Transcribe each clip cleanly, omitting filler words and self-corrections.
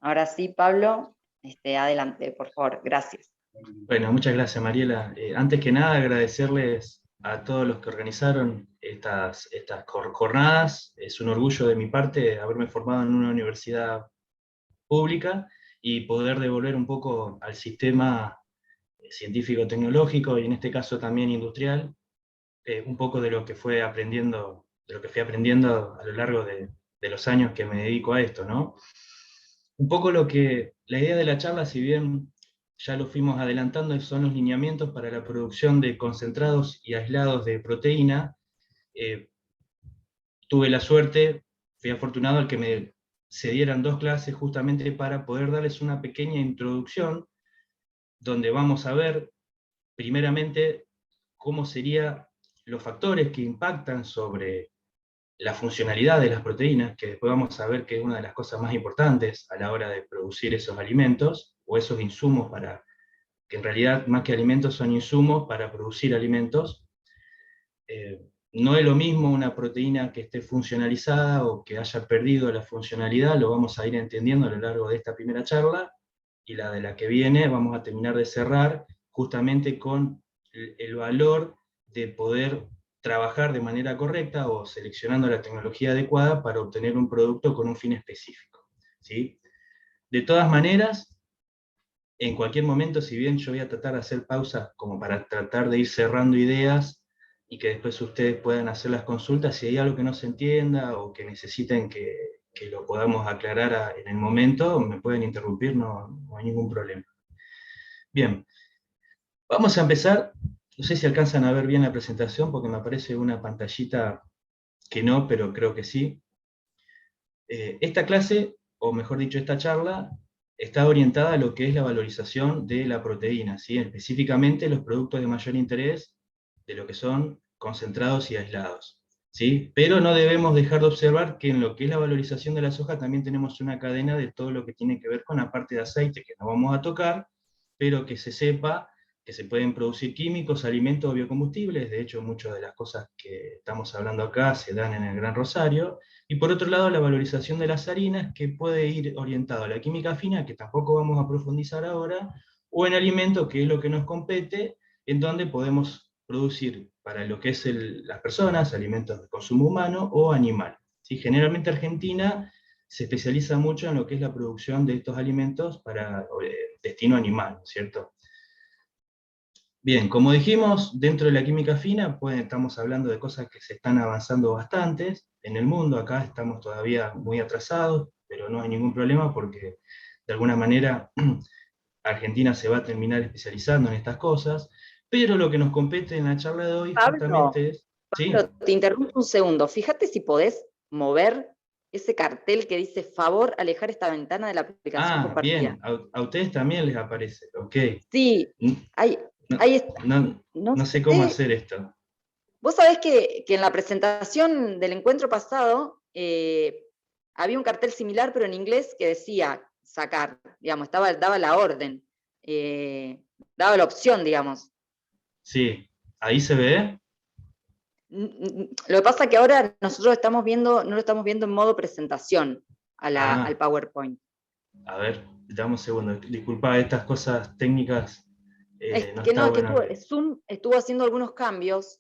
Ahora sí, Pablo, adelante, por favor, gracias. Bueno, muchas gracias, Mariela. Antes que nada, agradecerles a todos los que organizaron estas jornadas. Es un orgullo de mi parte haberme formado en una universidad pública y poder devolver un poco al sistema científico-tecnológico, y en este caso también industrial, un poco de lo que fui aprendiendo a lo largo de los años que me dedico a esto, ¿no? Un poco la idea de la charla, si bien ya lo fuimos adelantando, son los lineamientos para la producción de concentrados y aislados de proteína. Eh, Tuve la suerte, fui afortunado al que se dieran 2 clases justamente para poder darles una pequeña introducción, donde vamos a ver primeramente cómo serían los factores que impactan sobre la funcionalidad de las proteínas, que después vamos a ver que es una de las cosas más importantes a la hora de producir esos alimentos, o esos insumos que en realidad más que alimentos son insumos para producir alimentos. No es lo mismo una proteína que esté funcionalizada o que haya perdido la funcionalidad, lo vamos a ir entendiendo a lo largo de esta primera charla, y la de la que viene vamos a terminar de cerrar justamente con el valor de poder trabajar de manera correcta o seleccionando la tecnología adecuada para obtener un producto con un fin específico, ¿sí? De todas maneras, en cualquier momento, si bien yo voy a tratar de hacer pausas como para tratar de ir cerrando ideas y que después ustedes puedan hacer las consultas, si hay algo que no se entienda o que necesiten que lo podamos aclarar en el momento, me pueden interrumpir, no hay ningún problema. Bien, vamos a empezar. No sé si alcanzan a ver bien la presentación, porque me aparece una pantallita que no, pero creo que sí. Esta clase, o mejor dicho, esta charla, está orientada a lo que es la valorización de la proteína, ¿sí? Específicamente los productos de mayor interés, de lo que son concentrados y aislados, ¿sí? Pero no debemos dejar de observar que en lo que es la valorización de la soja también tenemos una cadena de todo lo que tiene que ver con la parte de aceite, que no vamos a tocar, pero que se sepa que se pueden producir químicos, alimentos o biocombustibles. De hecho, muchas de las cosas que estamos hablando acá se dan en el Gran Rosario. Y por otro lado, la valorización de las harinas, que puede ir orientado a la química fina, que tampoco vamos a profundizar ahora, o en alimentos, que es lo que nos compete, en donde podemos producir para lo que es las personas, alimentos de consumo humano o animal. ¿Sí? Generalmente Argentina se especializa mucho en lo que es la producción de estos alimentos para destino animal, ¿cierto? Bien, como dijimos, dentro de la química fina, pues estamos hablando de cosas que se están avanzando bastantes en el mundo. Acá estamos todavía muy atrasados, pero no hay ningún problema porque de alguna manera Argentina se va a terminar especializando en estas cosas. Pero lo que nos compete en la charla de hoy Pablo, justamente es... ¿Sí? Pablo, te interrumpo un segundo. Fíjate si podés mover ese cartel que dice favor alejar esta ventana de la aplicación Ah, compartida. bien, a ustedes también les aparece, ok. Sí, N- ahí, No, ahí está. no, No no sé cómo sé. hacer esto. Vos sabés que en la presentación del encuentro pasado había un cartel similar, pero en inglés, que decía sacar, digamos, daba la orden, daba la opción, digamos. Sí, ahí se ve. Lo que pasa es que ahora nosotros estamos viendo, no lo estamos viendo en modo presentación al Ah, PowerPoint. a ver, dame un segundo. Disculpa, estas cosas técnicas Es no que está no, es que bueno. Zoom estuvo haciendo algunos cambios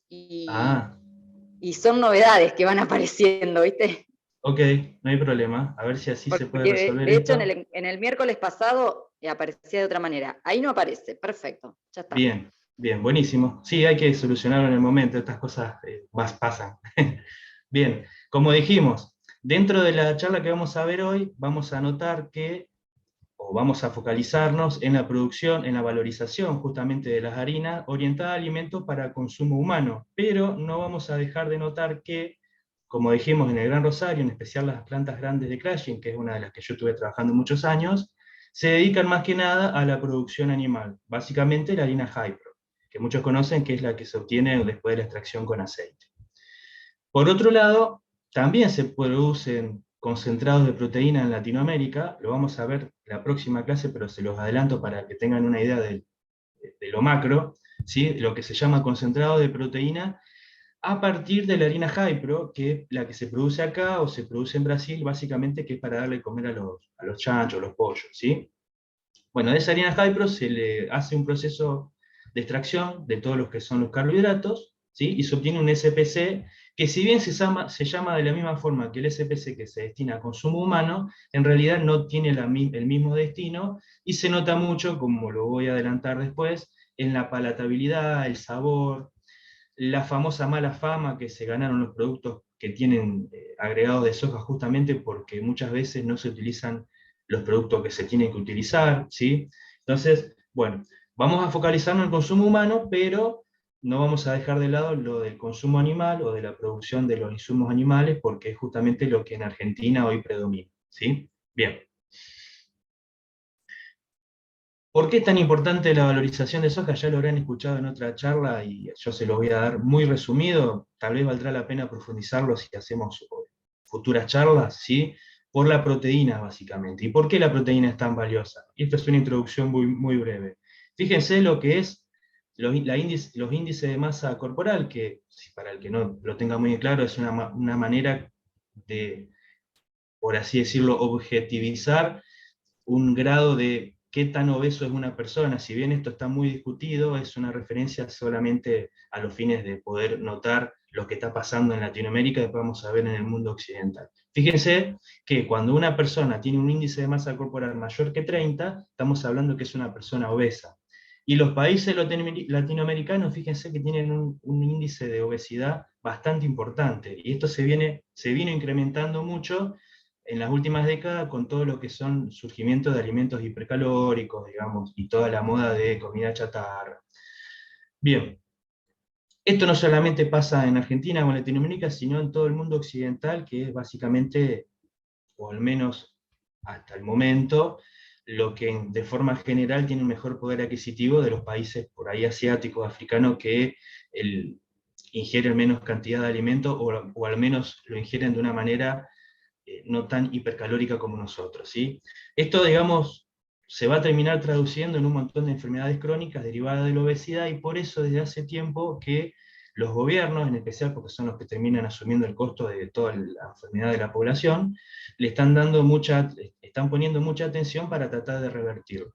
Ah, y son novedades que van apareciendo, ¿viste? ok, no hay problema. A ver si así se puede Porque resolver de hecho esto. en el miércoles pasado aparecía de otra manera. Ahí no aparece, perfecto, ya está. Bien, bien, buenísimo. Sí, hay que solucionarlo en el momento, estas cosas más pasan. Bien, como dijimos, dentro de la charla que vamos a ver hoy, vamos a notar que, o vamos a focalizarnos en la producción, en la valorización justamente de las harinas orientada a alimentos para consumo humano, pero no vamos a dejar de notar que, como dijimos en el Gran Rosario, en especial las plantas grandes de crushing, que es una de las que yo estuve trabajando muchos años, se dedican más que nada a la producción animal, básicamente la harina Hypro, que muchos conocen que es la que se obtiene después de la extracción con aceite. Por otro lado, también se producen concentrados de proteína en Latinoamérica, lo vamos a ver en la próxima clase, pero se los adelanto para que tengan una idea de lo macro, ¿sí? Lo que se llama concentrado de proteína a partir de la harina Hypro, que es la que se produce acá o se produce en Brasil, básicamente, que es para darle de comer a los chanchos, los pollos, ¿sí? Bueno, de esa harina Hypro se le hace un proceso de extracción de todos los que son los carbohidratos, ¿sí? Y se obtiene un SPC, que si bien se llama de la misma forma que el SPC que se destina a consumo humano, en realidad no tiene el mismo destino, y se nota mucho, como lo voy a adelantar después, en la palatabilidad, el sabor, la famosa mala fama que se ganaron los productos que tienen agregados de soja, justamente porque muchas veces no se utilizan los productos que se tienen que utilizar, ¿sí? Entonces, bueno, vamos a focalizarnos en el consumo humano, pero no vamos a dejar de lado lo del consumo animal o de la producción de los insumos animales, porque es justamente lo que en Argentina hoy predomina, ¿sí? Bien. ¿Por qué es tan importante la valorización de soja? Ya lo habrán escuchado en otra charla y yo se lo voy a dar muy resumido. Tal vez valdrá la pena profundizarlo si hacemos futuras charlas, ¿sí? Por la proteína, básicamente. ¿Y por qué la proteína es tan valiosa? Y esto es una introducción muy, muy breve. Fíjense lo que es los índices de masa corporal, que para el que no lo tenga muy claro, es una manera de, por así decirlo, objetivizar un grado de qué tan obeso es una persona. Si bien esto está muy discutido, es una referencia solamente a los fines de poder notar lo que está pasando en Latinoamérica, después vamos a ver en el mundo occidental. Fíjense que cuando una persona tiene un índice de masa corporal mayor que 30, estamos hablando que es una persona obesa. Y los países latinoamericanos, fíjense que tienen un índice de obesidad bastante importante, y esto se vino incrementando mucho en las últimas décadas con todo lo que son surgimientos de alimentos hipercalóricos, digamos, y toda la moda de comida chatarra. Bien, esto no solamente pasa en Argentina o en Latinoamérica, sino en todo el mundo occidental, que es básicamente, o al menos hasta el momento, lo que de forma general tiene un mejor poder adquisitivo de los países por ahí asiáticos, africanos, que ingieren menos cantidad de alimentos, o al menos lo ingieren de una manera no tan hipercalórica como nosotros, ¿sí? Esto, digamos, se va a terminar traduciendo en un montón de enfermedades crónicas derivadas de la obesidad, y por eso desde hace tiempo que los gobiernos, en especial porque son los que terminan asumiendo el costo de toda la enfermedad de la población, le están poniendo mucha atención para tratar de revertirlo.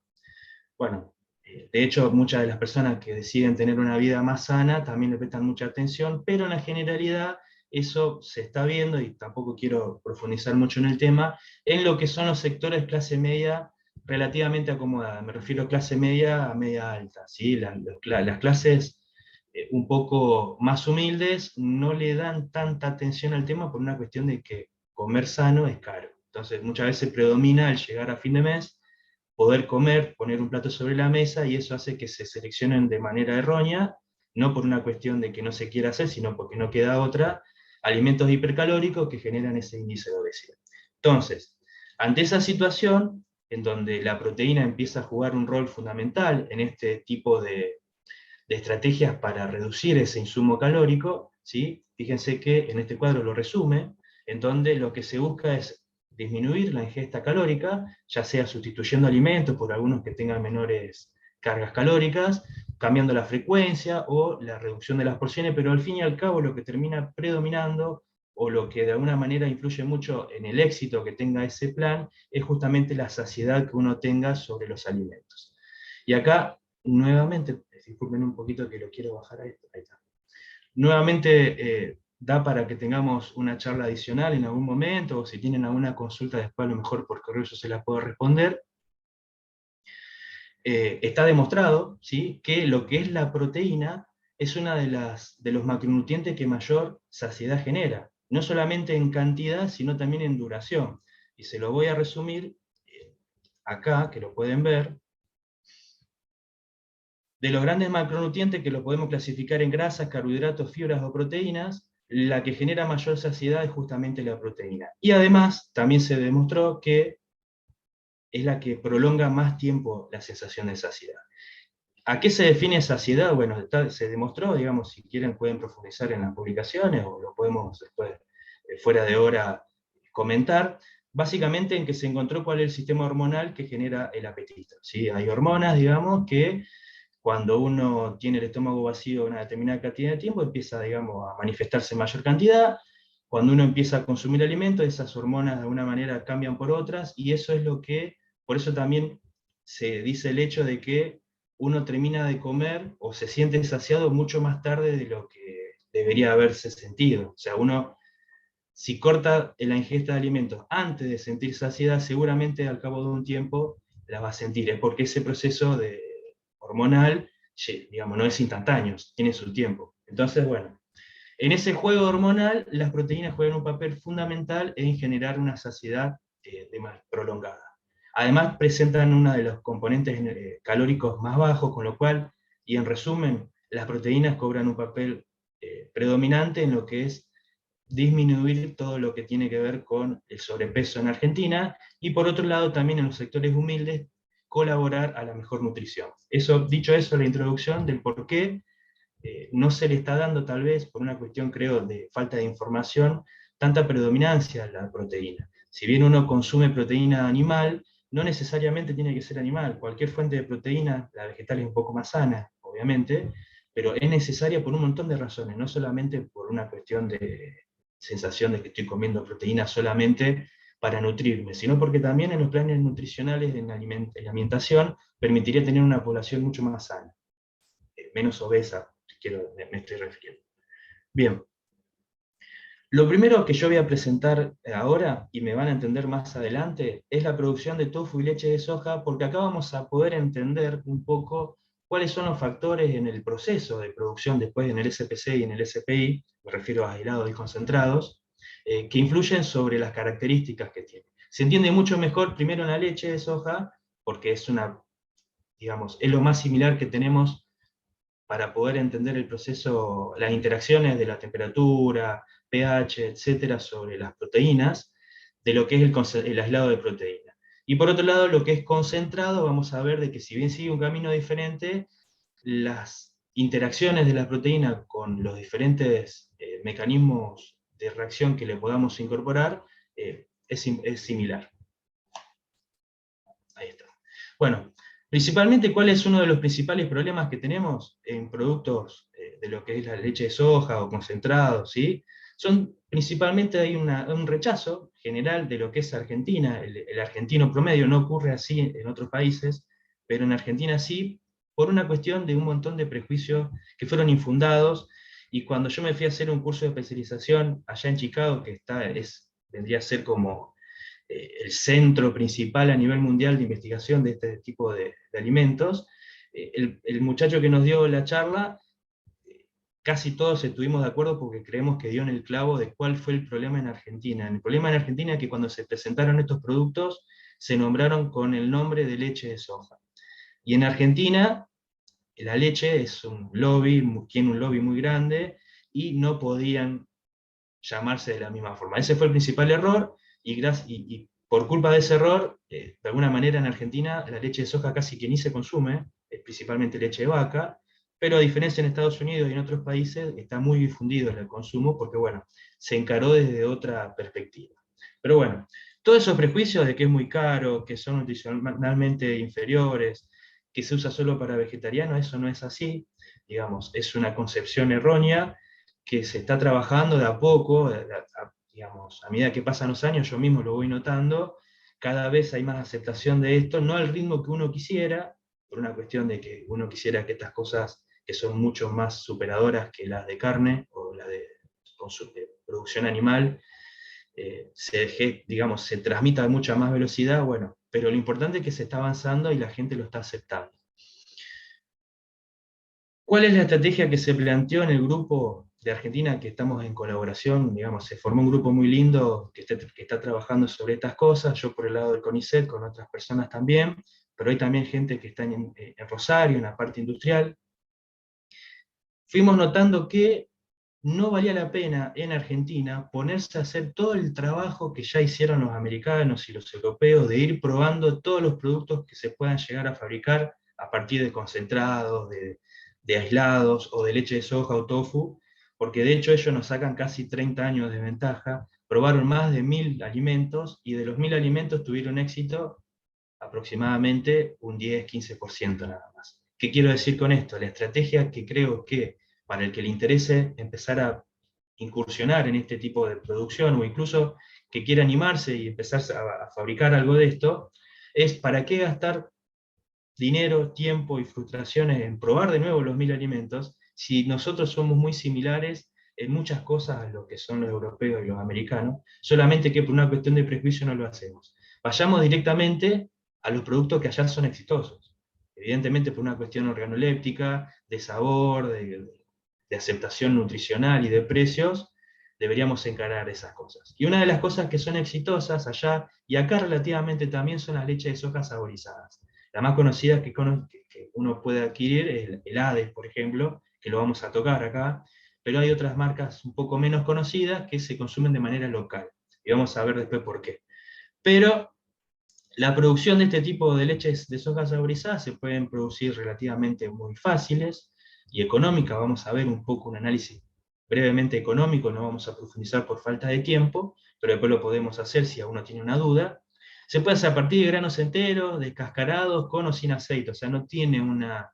Bueno, de hecho, muchas de las personas que deciden tener una vida más sana también le prestan mucha atención, pero en la generalidad eso se está viendo, y tampoco quiero profundizar mucho en el tema, en lo que son los sectores clase media relativamente acomodada. Me refiero a clase media a media alta, ¿sí? Las clases un poco más humildes no le dan tanta atención al tema por una cuestión de que comer sano es caro. Entonces muchas veces predomina el llegar a fin de mes, poder comer, poner un plato sobre la mesa, y eso hace que se seleccionen de manera errónea, no por una cuestión de que no se quiera hacer, sino porque no queda otra, alimentos hipercalóricos que generan ese índice de obesidad. Entonces, ante esa situación, en donde la proteína empieza a jugar un rol fundamental en este tipo de estrategias para reducir ese insumo calórico, ¿sí? Fíjense que en este cuadro lo resume, en donde lo que se busca es disminuir la ingesta calórica, ya sea sustituyendo alimentos por algunos que tengan menores cargas calóricas, cambiando la frecuencia o la reducción de las porciones, pero al fin y al cabo lo que termina predominando, o lo que de alguna manera influye mucho en el éxito que tenga ese plan, es justamente la saciedad que uno tenga sobre los alimentos. Y acá, nuevamente, disculpen un poquito que lo quiero bajar a esto, ahí está. Nuevamente, da para que tengamos una charla adicional en algún momento, o si tienen alguna consulta después, a lo mejor por correo yo se la puedo responder. Está demostrado, ¿sí?, que lo que es la proteína es una de los macronutrientes que mayor saciedad genera, no solamente en cantidad, sino también en duración. Y se lo voy a resumir acá, que lo pueden ver. De los grandes macronutrientes, que lo podemos clasificar en grasas, carbohidratos, fibras o proteínas, la que genera mayor saciedad es justamente la proteína. Y además, también se demostró que es la que prolonga más tiempo la sensación de saciedad. ¿A qué se define saciedad? Bueno, se demostró, digamos, si quieren pueden profundizar en las publicaciones, o lo podemos después, fuera de hora, comentar, básicamente en que se encontró cuál es el sistema hormonal que genera el apetito, ¿sí? Hay hormonas, digamos, que cuando uno tiene el estómago vacío una determinada cantidad de tiempo, empieza, digamos, a manifestarse en mayor cantidad. Cuando uno empieza a consumir alimentos, esas hormonas de alguna manera cambian por otras, y eso es lo que, por eso también se dice el hecho de que uno termina de comer o se siente saciado mucho más tarde de lo que debería haberse sentido. O sea, uno, si corta la ingesta de alimentos antes de sentir saciedad, seguramente al cabo de un tiempo la va a sentir. Es porque ese proceso hormonal, digamos, no es instantáneo, tiene su tiempo. Entonces, bueno, en ese juego hormonal, las proteínas juegan un papel fundamental en generar una saciedad más prolongada. Además, presentan uno de los componentes calóricos más bajos, con lo cual, y en resumen, las proteínas cobran un papel predominante en lo que es disminuir todo lo que tiene que ver con el sobrepeso en Argentina, y por otro lado también en los sectores humildes, colaborar a la mejor nutrición. Dicho eso, la introducción del por qué no se le está dando, tal vez por una cuestión, creo, de falta de información, tanta predominancia a la proteína. Si bien uno consume proteína animal, no necesariamente tiene que ser animal. Cualquier fuente de proteína, la vegetal es un poco más sana, obviamente, pero es necesaria por un montón de razones, no solamente por una cuestión de sensación de que estoy comiendo proteína solamente para nutrirme, sino porque también en los planes nutricionales en la alimentación permitiría tener una población mucho más sana, menos obesa, me estoy refiriendo. Bien, lo primero que yo voy a presentar ahora, y me van a entender más adelante, es la producción de tofu y leche de soja, porque acá vamos a poder entender un poco cuáles son los factores en el proceso de producción después en el SPC y en el SPI, me refiero a aislados y concentrados, que influyen sobre las características que tiene. Se entiende mucho mejor primero en la leche de soja, porque es digamos, es lo más similar que tenemos para poder entender el proceso, las interacciones de la temperatura, pH, etcétera, sobre las proteínas, de lo que es el aislado de proteína. Y por otro lado, lo que es concentrado, vamos a ver de que si bien sigue un camino diferente, las interacciones de la proteína con los diferentes mecanismos de reacción que le podamos incorporar es similar. Ahí está. Bueno, principalmente, ¿cuál es uno de los principales problemas que tenemos en productos de lo que es la leche de soja o concentrados? ¿Sí? Principalmente hay un rechazo general de lo que es Argentina. El argentino promedio no ocurre así en otros países, pero en Argentina sí, por una cuestión de un montón de prejuicios que fueron infundados. Y cuando yo me fui a hacer un curso de especialización allá en Chicago, que vendría a ser como el centro principal a nivel mundial de investigación de este tipo de alimentos, el muchacho que nos dio la charla, casi todos estuvimos de acuerdo porque creemos que dio en el clavo de cuál fue el problema en Argentina. El problema en Argentina es que cuando se presentaron estos productos, se nombraron con el nombre de leche de soja. Y en Argentina, la leche es tiene un lobby muy grande, y no podían llamarse de la misma forma. Ese fue el principal error, y por culpa de ese error, de alguna manera en Argentina la leche de soja casi que ni se consume, principalmente leche de vaca, pero a diferencia en Estados Unidos y en otros países está muy difundido el consumo porque, bueno, se encaró desde otra perspectiva. Pero bueno, todos esos prejuicios de que es muy caro, que son nutricionalmente inferiores, que se usa solo para vegetarianos, eso no es así, digamos, es una concepción errónea que se está trabajando de a poco, digamos, a medida que pasan los años, yo mismo lo voy notando, cada vez hay más aceptación de esto, no al ritmo que uno quisiera, por una cuestión de que uno quisiera que estas cosas, que son mucho más superadoras que las de carne o las de producción animal, digamos, se transmita a mucha más velocidad, bueno, pero lo importante es que se está avanzando y la gente lo está aceptando. ¿Cuál es la estrategia que se planteó en el grupo de Argentina que estamos en colaboración? Digamos, se formó un grupo muy lindo que está trabajando sobre estas cosas, yo por el lado del CONICET, con otras personas también, pero hay también gente que está en Rosario, en la parte industrial. Fuimos notando que no valía la pena en Argentina ponerse a hacer todo el trabajo que ya hicieron los americanos y los europeos de ir probando todos los productos que se puedan llegar a fabricar a partir de concentrados, de aislados o de leche de soja o tofu, porque de hecho ellos nos sacan casi 30 años de ventaja, probaron más de 1000 alimentos y de los 1000 alimentos tuvieron éxito aproximadamente un 10-15% nada más, ¿Qué quiero decir con esto? La estrategia que creo que para el que le interese empezar a incursionar en este tipo de producción, o incluso que quiera animarse y empezar a fabricar algo de esto, es para qué gastar dinero, tiempo y frustraciones en probar de nuevo los 1000 alimentos, si nosotros somos muy similares en muchas cosas a lo que son los europeos y los americanos, solamente que por una cuestión de prejuicio no lo hacemos. Vayamos directamente a los productos que allá son exitosos. Evidentemente por una cuestión organoléptica, de sabor, de aceptación nutricional y de precios, deberíamos encarar esas cosas. Y una de las cosas que son exitosas allá, y acá relativamente también, son las leches de soja saborizadas. La más conocida que uno puede adquirir es el Hades, por ejemplo, que lo vamos a tocar acá, pero hay otras marcas un poco menos conocidas que se consumen de manera local, y vamos a ver después por qué. Pero la producción de este tipo de leches de soja saborizadas se pueden producir relativamente muy fáciles y económicas. Vamos a ver un poco un análisis brevemente económico, no vamos a profundizar por falta de tiempo, pero después lo podemos hacer si uno tiene una duda. Se puede hacer a partir de granos enteros, descascarados, con o sin aceite, o sea, no tiene una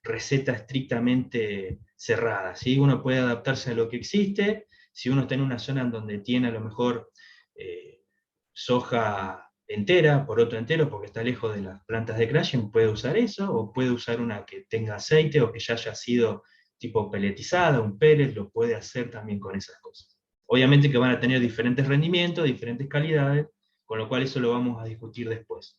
receta estrictamente cerrada, ¿sí? Uno puede adaptarse a lo que existe. Si uno está en una zona en donde tiene a lo mejor soja entera, por otro entero, porque está lejos de las plantas de crushing, puede usar eso, o puede usar una que tenga aceite o que ya haya sido tipo peletizada, un pellet, lo puede hacer también con esas cosas. Obviamente que van a tener diferentes rendimientos, diferentes calidades, con lo cual eso lo vamos a discutir después.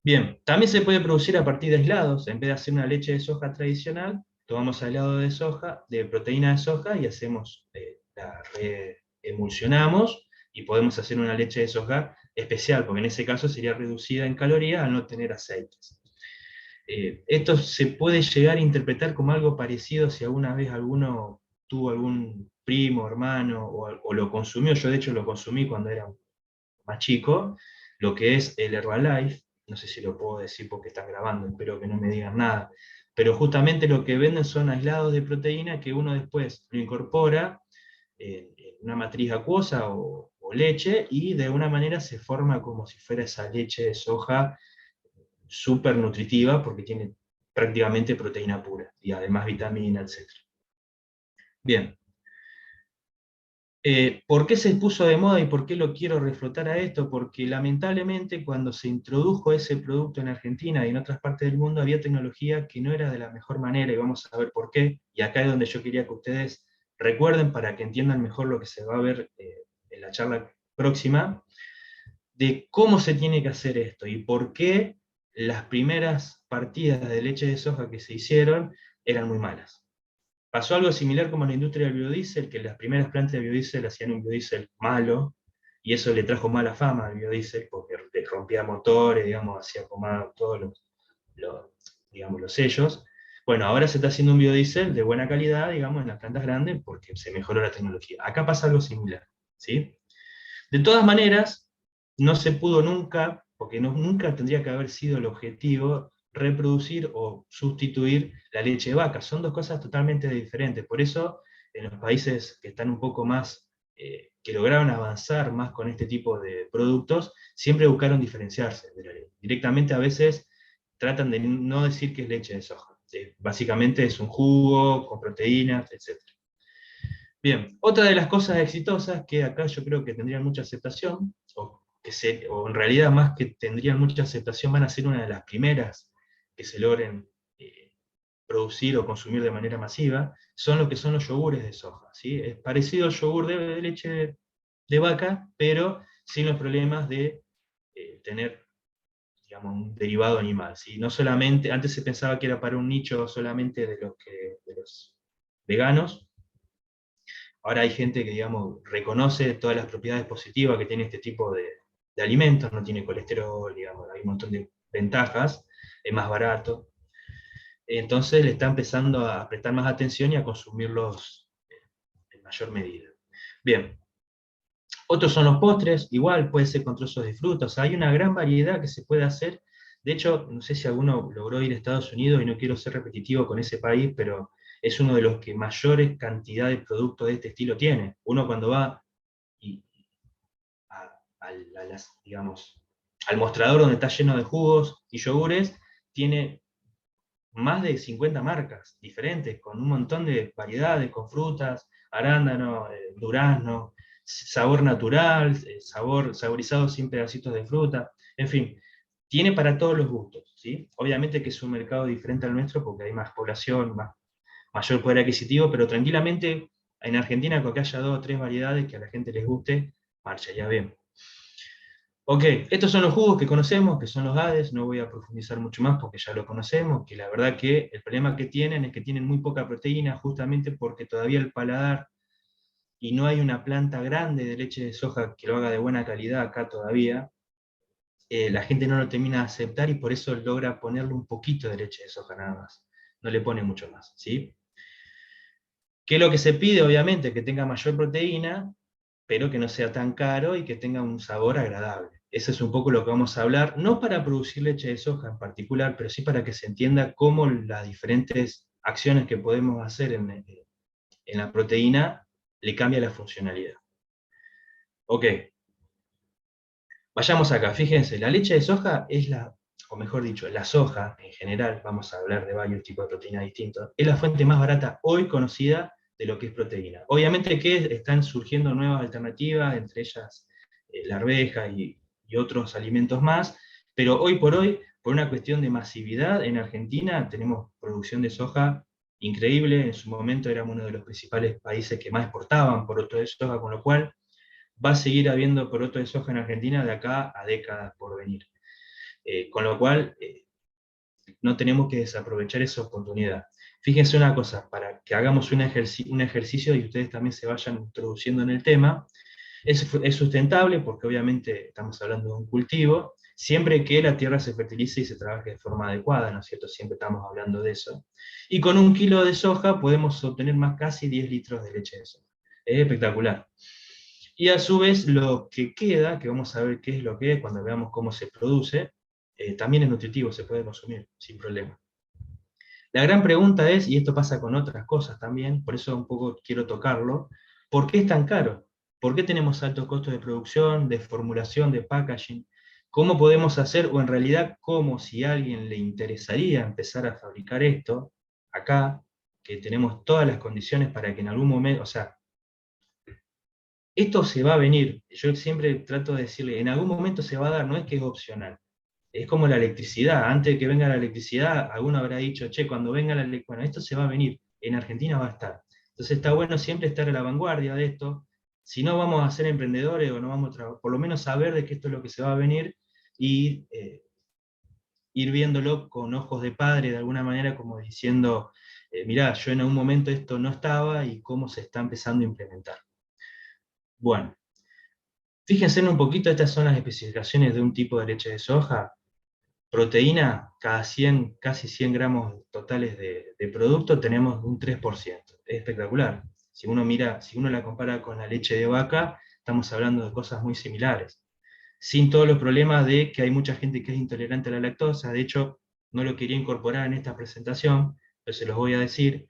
Bien, también se puede producir a partir de aislados. En vez de hacer una leche de soja tradicional, tomamos aislado de soja, de proteína de soja, y hacemos, la reemulsionamos, y podemos hacer una leche de soja especial, porque en ese caso sería reducida en calorías al no tener aceites. Esto se puede llegar a interpretar como algo parecido si alguna vez alguno tuvo algún primo, hermano, o lo consumió. Yo de hecho lo consumí cuando era más chico, lo que es el Herbalife. No sé si lo puedo decir porque están grabando, espero que no me digan nada, pero justamente lo que venden son aislados de proteína que uno después lo incorpora en una matriz acuosa o leche, y de una manera se forma como si fuera esa leche de soja súper nutritiva, porque tiene prácticamente proteína pura, y además vitamina, etc. Bien. ¿Por qué se puso de moda y por qué lo quiero reflotar a esto? Porque lamentablemente cuando se introdujo ese producto en Argentina y en otras partes del mundo había tecnología que no era de la mejor manera, y vamos a ver por qué, y acá es donde yo quería que ustedes recuerden para que entiendan mejor lo que se va a ver en la charla próxima, de cómo se tiene que hacer esto y por qué las primeras partidas de leche de soja que se hicieron eran muy malas. Pasó algo similar como en la industria del biodiesel, que las primeras plantas de biodiesel hacían un biodiesel malo, y eso le trajo mala fama al biodiesel, porque rompía motores, digamos, hacía pomar todos digamos, los sellos. Bueno, ahora se está haciendo un biodiesel de buena calidad, digamos, en las plantas grandes, porque se mejoró la tecnología. Acá pasa algo similar, ¿sí? De todas maneras, no se pudo nunca, porque nunca tendría que haber sido el objetivo, reproducir o sustituir la leche de vaca. Son dos cosas totalmente diferentes. Por eso, en los países que están un poco más, que lograron avanzar más con este tipo de productos, siempre buscaron diferenciarse de la ley. Directamente a veces tratan de no decir que es leche de soja. Básicamente es un jugo con proteínas, etc. Bien, otra de las cosas exitosas que acá yo creo que tendrían mucha aceptación, o en realidad más que tendrían mucha aceptación, van a ser una de las primeras que se logren producir o consumir de manera masiva, son lo que son los yogures de soja, ¿sí? Es parecido al yogur de leche de vaca, pero sin los problemas de tener, digamos, un derivado animal, ¿sí? No solamente, antes se pensaba que era para un nicho solamente de los veganos. Ahora hay gente que, digamos, reconoce todas las propiedades positivas que tiene este tipo de alimentos, no tiene colesterol, digamos, hay un montón de ventajas, es más barato. Entonces le está empezando a prestar más atención y a consumirlos en mayor medida. Bien, otros son los postres, igual puede ser con trozos de fruta, o sea, hay una gran variedad que se puede hacer. De hecho, no sé si alguno logró ir a Estados Unidos, y no quiero ser repetitivo con ese país, pero es uno de los que mayores cantidad de productos de este estilo tiene. Uno cuando va y, digamos, al mostrador donde está lleno de jugos y yogures, tiene más de 50 marcas diferentes, con un montón de variedades, con frutas, arándano, durazno, sabor natural, saborizado sin pedacitos de fruta, en fin, tiene para todos los gustos, ¿sí? Obviamente que es un mercado diferente al nuestro porque hay más población, mayor poder adquisitivo, pero tranquilamente en Argentina con que haya 2 o 3 variedades que a la gente les guste, marcha, ya vemos. Ok, estos son los jugos que conocemos, que son los Hades, no voy a profundizar mucho más porque ya lo conocemos, que la verdad que el problema que tienen es que tienen muy poca proteína, justamente porque todavía el paladar, y no hay una planta grande de leche de soja que lo haga de buena calidad acá todavía, la gente no lo termina de aceptar y por eso logra ponerle un poquito de leche de soja nada más, no le pone mucho más, ¿sí? ¿Qué es lo que se pide? Obviamente, que tenga mayor proteína, pero que no sea tan caro y que tenga un sabor agradable. Eso es un poco lo que vamos a hablar, no para producir leche de soja en particular, pero sí para que se entienda cómo las diferentes acciones que podemos hacer en la proteína le cambia la funcionalidad. Ok, vayamos acá, fíjense, la leche de soja es o mejor dicho, la soja en general, vamos a hablar de varios tipos de proteínas distintos, es la fuente más barata hoy conocida de lo que es proteína. Obviamente que están surgiendo nuevas alternativas, entre ellas la arveja y otros alimentos más, pero hoy, por una cuestión de masividad, en Argentina tenemos producción de soja increíble, en su momento éramos uno de los principales países que más exportaban porotos de soja, con lo cual va a seguir habiendo porotos de soja en Argentina de acá a décadas por venir. Con lo cual, no tenemos que desaprovechar esa oportunidad. Fíjense una cosa, para que hagamos un ejercicio y ustedes también se vayan introduciendo en el tema, es sustentable porque obviamente estamos hablando de un cultivo, siempre que la tierra se fertilice y se trabaje de forma adecuada, ¿no es cierto? Siempre estamos hablando de eso. Y con 1 kilo de soja podemos obtener más casi 10 litros de leche de soja. Es espectacular. Y a su vez lo que queda, que vamos a ver qué es lo que es cuando veamos cómo se produce, también es nutritivo, se puede consumir sin problema. La gran pregunta es, y esto pasa con otras cosas también, por eso un poco quiero tocarlo, ¿por qué es tan caro? ¿Por qué tenemos altos costos de producción, de formulación, de packaging? ¿Cómo podemos hacer, o en realidad cómo si a alguien le interesaría empezar a fabricar esto, acá, que tenemos todas las condiciones para que en algún momento, o sea, esto se va a venir, yo siempre trato de decirle, en algún momento se va a dar, no es que es opcional. Es como la electricidad, antes de que venga la electricidad, alguno habrá dicho, che, cuando venga la electricidad, bueno, esto se va a venir, en Argentina va a estar. Entonces está bueno siempre estar a la vanguardia de esto, si no vamos a ser emprendedores o no vamos a por lo menos saber de que esto es lo que se va a venir y ir viéndolo con ojos de padre de alguna manera, como diciendo, mirá, yo en algún momento esto no estaba y cómo se está empezando a implementar. Bueno, fíjense en un poquito, estas son las especificaciones de un tipo de leche de soja. Proteína, cada 100, casi 100 gramos totales de producto tenemos un 3%. Es espectacular. Si uno mira, si uno la compara con la leche de vaca, estamos hablando de cosas muy similares. Sin todos los problemas de que hay mucha gente que es intolerante a la lactosa. De hecho, no lo quería incorporar en esta presentación, pero se los voy a decir.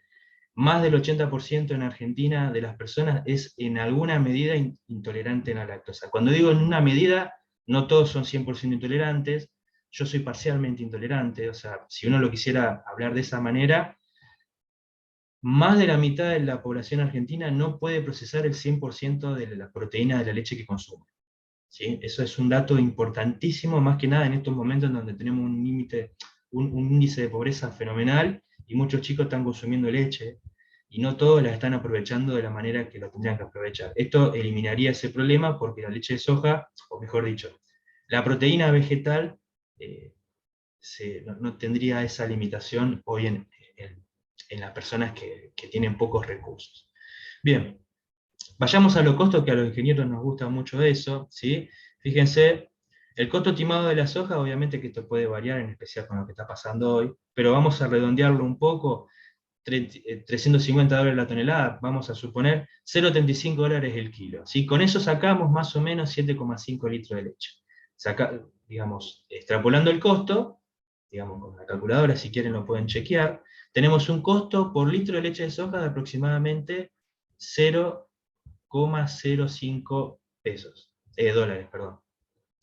Más del 80% en Argentina de las personas es en alguna medida intolerante a la lactosa. Cuando digo en una medida, no todos son 100% intolerantes, yo soy parcialmente intolerante, o sea, si uno lo quisiera hablar de esa manera, más de la mitad de la población argentina no puede procesar el 100% de la proteína de la leche que consume. ¿Sí? Eso es un dato importantísimo, más que nada en estos momentos en donde tenemos un límite, un índice de pobreza fenomenal y muchos chicos están consumiendo leche y no todos la están aprovechando de la manera que lo tendrían que aprovechar. Esto eliminaría ese problema porque la leche de soja, o mejor dicho, la proteína vegetal eh, no tendría esa limitación hoy en las personas que tienen pocos recursos. Bien, vayamos a los costos, que a los ingenieros nos gusta mucho eso, ¿sí? Fíjense, el costo estimado de la soja, obviamente que esto puede variar, en especial con lo que está pasando hoy, pero vamos a redondearlo un poco, $350 la tonelada, vamos a suponer, $0,35 el kilo. ¿Sí? Con eso sacamos más o menos 7,5 litros de leche. Digamos, extrapolando el costo, digamos, con la calculadora, si quieren lo pueden chequear, tenemos un costo por litro de leche de soja de aproximadamente 0,05 dólares, perdón,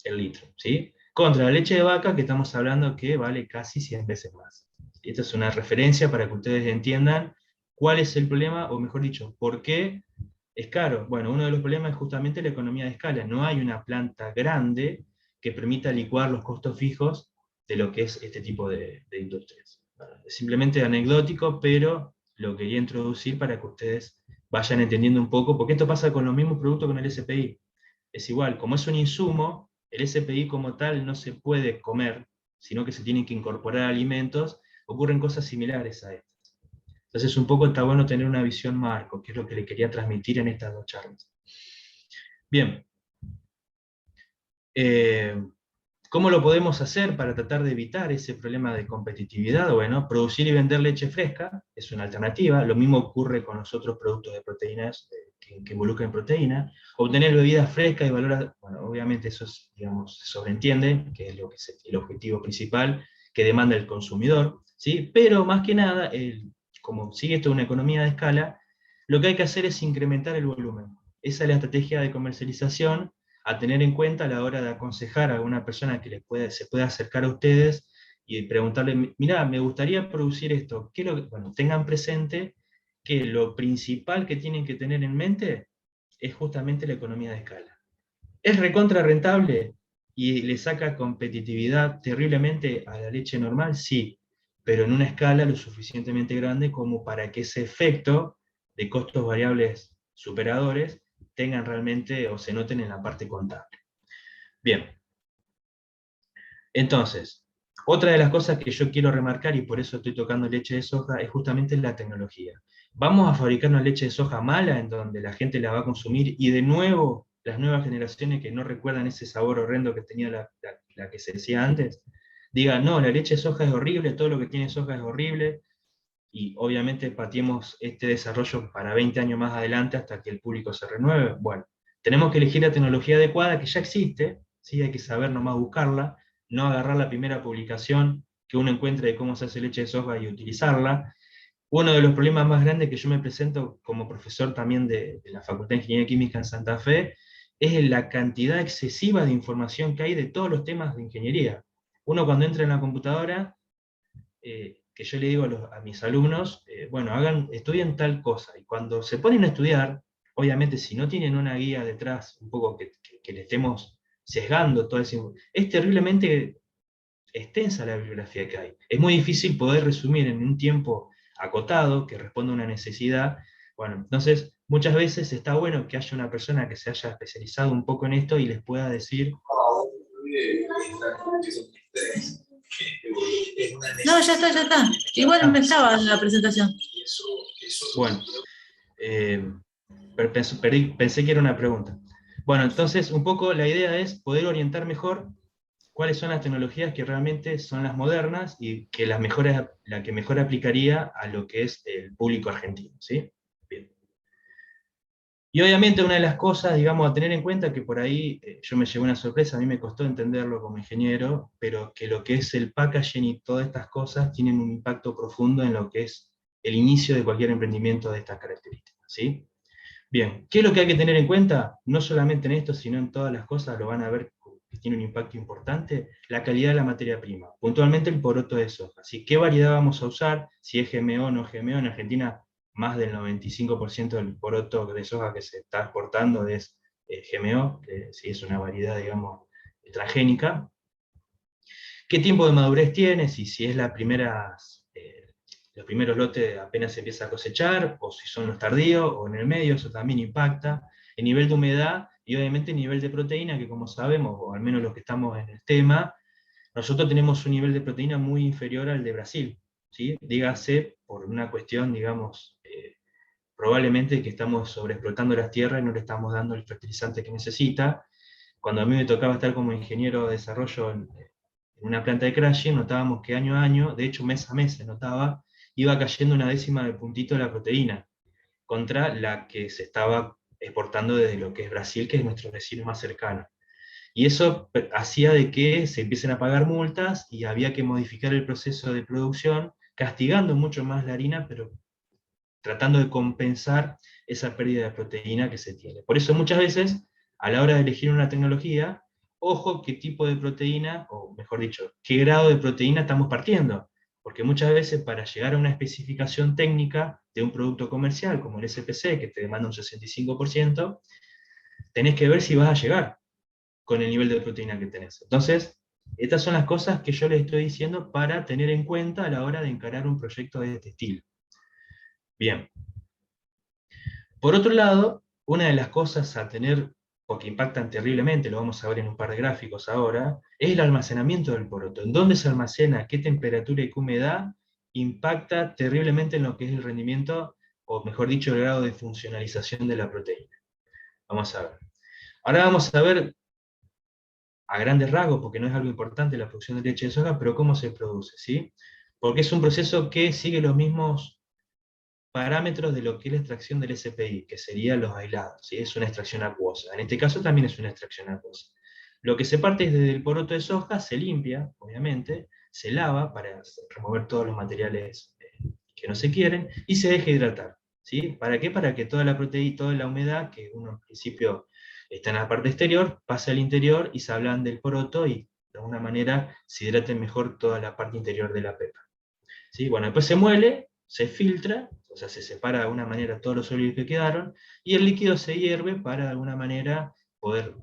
el litro, ¿sí? Contra la leche de vaca, que estamos hablando que vale casi 100 veces más. Esta es una referencia para que ustedes entiendan cuál es el problema, o mejor dicho, por qué es caro. Bueno, uno de los problemas es justamente la economía de escala. No hay una planta grande que permita licuar los costos fijos de lo que es este tipo de industrias. Es simplemente anecdótico, pero lo quería introducir para que ustedes vayan entendiendo un poco, porque esto pasa con los mismos productos con el SPI. Es igual, como es un insumo, el SPI como tal no se puede comer, sino que se tienen que incorporar alimentos, ocurren cosas similares a estas. Entonces un poco está bueno tener una visión marco, que es lo que le quería transmitir en estas dos charlas. Bien. ¿Cómo lo podemos hacer para tratar de evitar ese problema de competitividad? Bueno, producir y vender leche fresca es una alternativa. Lo mismo ocurre con los otros productos de proteínas que involucran proteína. Obtener bebidas frescas y valorar, bueno, obviamente eso es, digamos, se sobreentiende, que es lo que es el objetivo principal que demanda el consumidor, ¿sí? Pero más que nada, como sigue esto una economía de escala, lo que hay que hacer es incrementar el volumen. Esa es la estrategia de comercialización a tener en cuenta a la hora de aconsejar a una persona que se pueda acercar a ustedes y preguntarle, mirá, me gustaría producir esto. Bueno, tengan presente que lo principal que tienen que tener en mente es justamente la economía de escala. ¿Es recontra rentable y le saca competitividad terriblemente a la leche normal? Sí, pero en una escala lo suficientemente grande como para que ese efecto de costos variables superadores tengan realmente o se noten en la parte contable. Bien, entonces, otra de las cosas que yo quiero remarcar, y por eso estoy tocando leche de soja, es justamente la tecnología. Vamos a fabricar una leche de soja mala en donde la gente la va a consumir y de nuevo las nuevas generaciones que no recuerdan ese sabor horrendo que tenía la que se decía antes, digan, no, la leche de soja es horrible, todo lo que tiene soja es horrible, y obviamente pateemos este desarrollo para 20 años más adelante hasta que el público se renueve. Bueno, tenemos que elegir la tecnología adecuada que ya existe, ¿sí? Hay que saber nomás buscarla, no agarrar la primera publicación que uno encuentre de cómo se hace leche de soja y utilizarla. Uno de los problemas más grandes que yo me presento como profesor también de la Facultad de Ingeniería Química en Santa Fe es la cantidad excesiva de información que hay de todos los temas de ingeniería. Uno cuando entra en la computadora, que yo le digo a mis alumnos, bueno, estudien tal cosa, y cuando se ponen a estudiar, obviamente si no tienen una guía detrás, un poco que le estemos sesgando todo eso, es terriblemente extensa la bibliografía que hay. Es muy difícil poder resumir en un tiempo acotado, que responda a una necesidad. Bueno, entonces, muchas veces está bueno que haya una persona que se haya especializado un poco en esto y les pueda decir... No, ya está, ya está. Igual empezaba la presentación. Bueno, pensé que era una pregunta. Bueno, entonces un poco la idea es poder orientar mejor cuáles son las tecnologías que realmente son las modernas y que la que mejor aplicaría a lo que es el público argentino, ¿sí? Bien. Y obviamente una de las cosas, digamos, a tener en cuenta, que por ahí yo me llevé una sorpresa, a mí me costó entenderlo como ingeniero, pero que lo que es el packaging y todas estas cosas tienen un impacto profundo en lo que es el inicio de cualquier emprendimiento de estas características, ¿sí? Bien, ¿qué es lo que hay que tener en cuenta? No solamente en esto, sino en todas las cosas, lo van a ver que tiene un impacto importante, la calidad de la materia prima, puntualmente el poroto de soja. ¿Sí? ¿Qué variedad vamos a usar? Si es GMO o no GMO, en Argentina más del 95% del poroto de soja que se está exportando es GMO, si es una variedad, digamos, transgénica. ¿Qué tiempo de madurez tiene? Si es los primeros lotes apenas se empieza a cosechar, o si son los tardíos, o en el medio, eso también impacta. El nivel de humedad y obviamente el nivel de proteína, que como sabemos, o al menos los que estamos en el tema, nosotros tenemos un nivel de proteína muy inferior al de Brasil, ¿sí? Dígase por una cuestión, digamos, probablemente que estamos sobreexplotando las tierras y no le estamos dando el fertilizante que necesita. Cuando a mí me tocaba estar como ingeniero de desarrollo en una planta de crushing, notábamos que año a año, de hecho mes a mes se notaba, iba cayendo una décima de puntito de la proteína, contra la que se estaba exportando desde lo que es Brasil, que es nuestro vecino más cercano. Y eso hacía de que se empiecen a pagar multas y había que modificar el proceso de producción, castigando mucho más la harina, pero tratando de compensar esa pérdida de proteína que se tiene. Por eso muchas veces, a la hora de elegir una tecnología, ojo qué tipo de proteína, o mejor dicho, qué grado de proteína estamos partiendo. Porque muchas veces para llegar a una especificación técnica de un producto comercial, como el SPC, que te demanda un 65%, tenés que ver si vas a llegar con el nivel de proteína que tenés. Entonces, estas son las cosas que yo les estoy diciendo para tener en cuenta a la hora de encarar un proyecto de este estilo. Bien. Por otro lado, una de las cosas a tener, porque impactan terriblemente, lo vamos a ver en un par de gráficos ahora, es el almacenamiento del poroto. En dónde se almacena, qué temperatura y qué humedad, impacta terriblemente en lo que es el rendimiento, o mejor dicho, el grado de funcionalización de la proteína. Vamos a ver. Ahora vamos a ver, a grandes rasgos, porque no es algo importante la producción de leche de soja, pero cómo se produce, ¿sí? Porque es un proceso que sigue los mismos parámetros de lo que es la extracción del SPI, que serían los aislados, ¿sí? Es una extracción acuosa. En este caso también es una extracción acuosa. Lo que se parte es desde el poroto de soja, se limpia, obviamente, se lava para remover todos los materiales que no se quieren, y se deja hidratar. ¿Sí? ¿Para qué? Para que toda la proteína, toda la humedad, que uno en principio está en la parte exterior, pase al interior y se ablande el poroto y de alguna manera se hidrate mejor toda la parte interior de la pepa. ¿Sí? Bueno, después se muele, se filtra, o sea, se separa de alguna manera todos los sólidos que quedaron, y el líquido se hierve para de alguna manera poder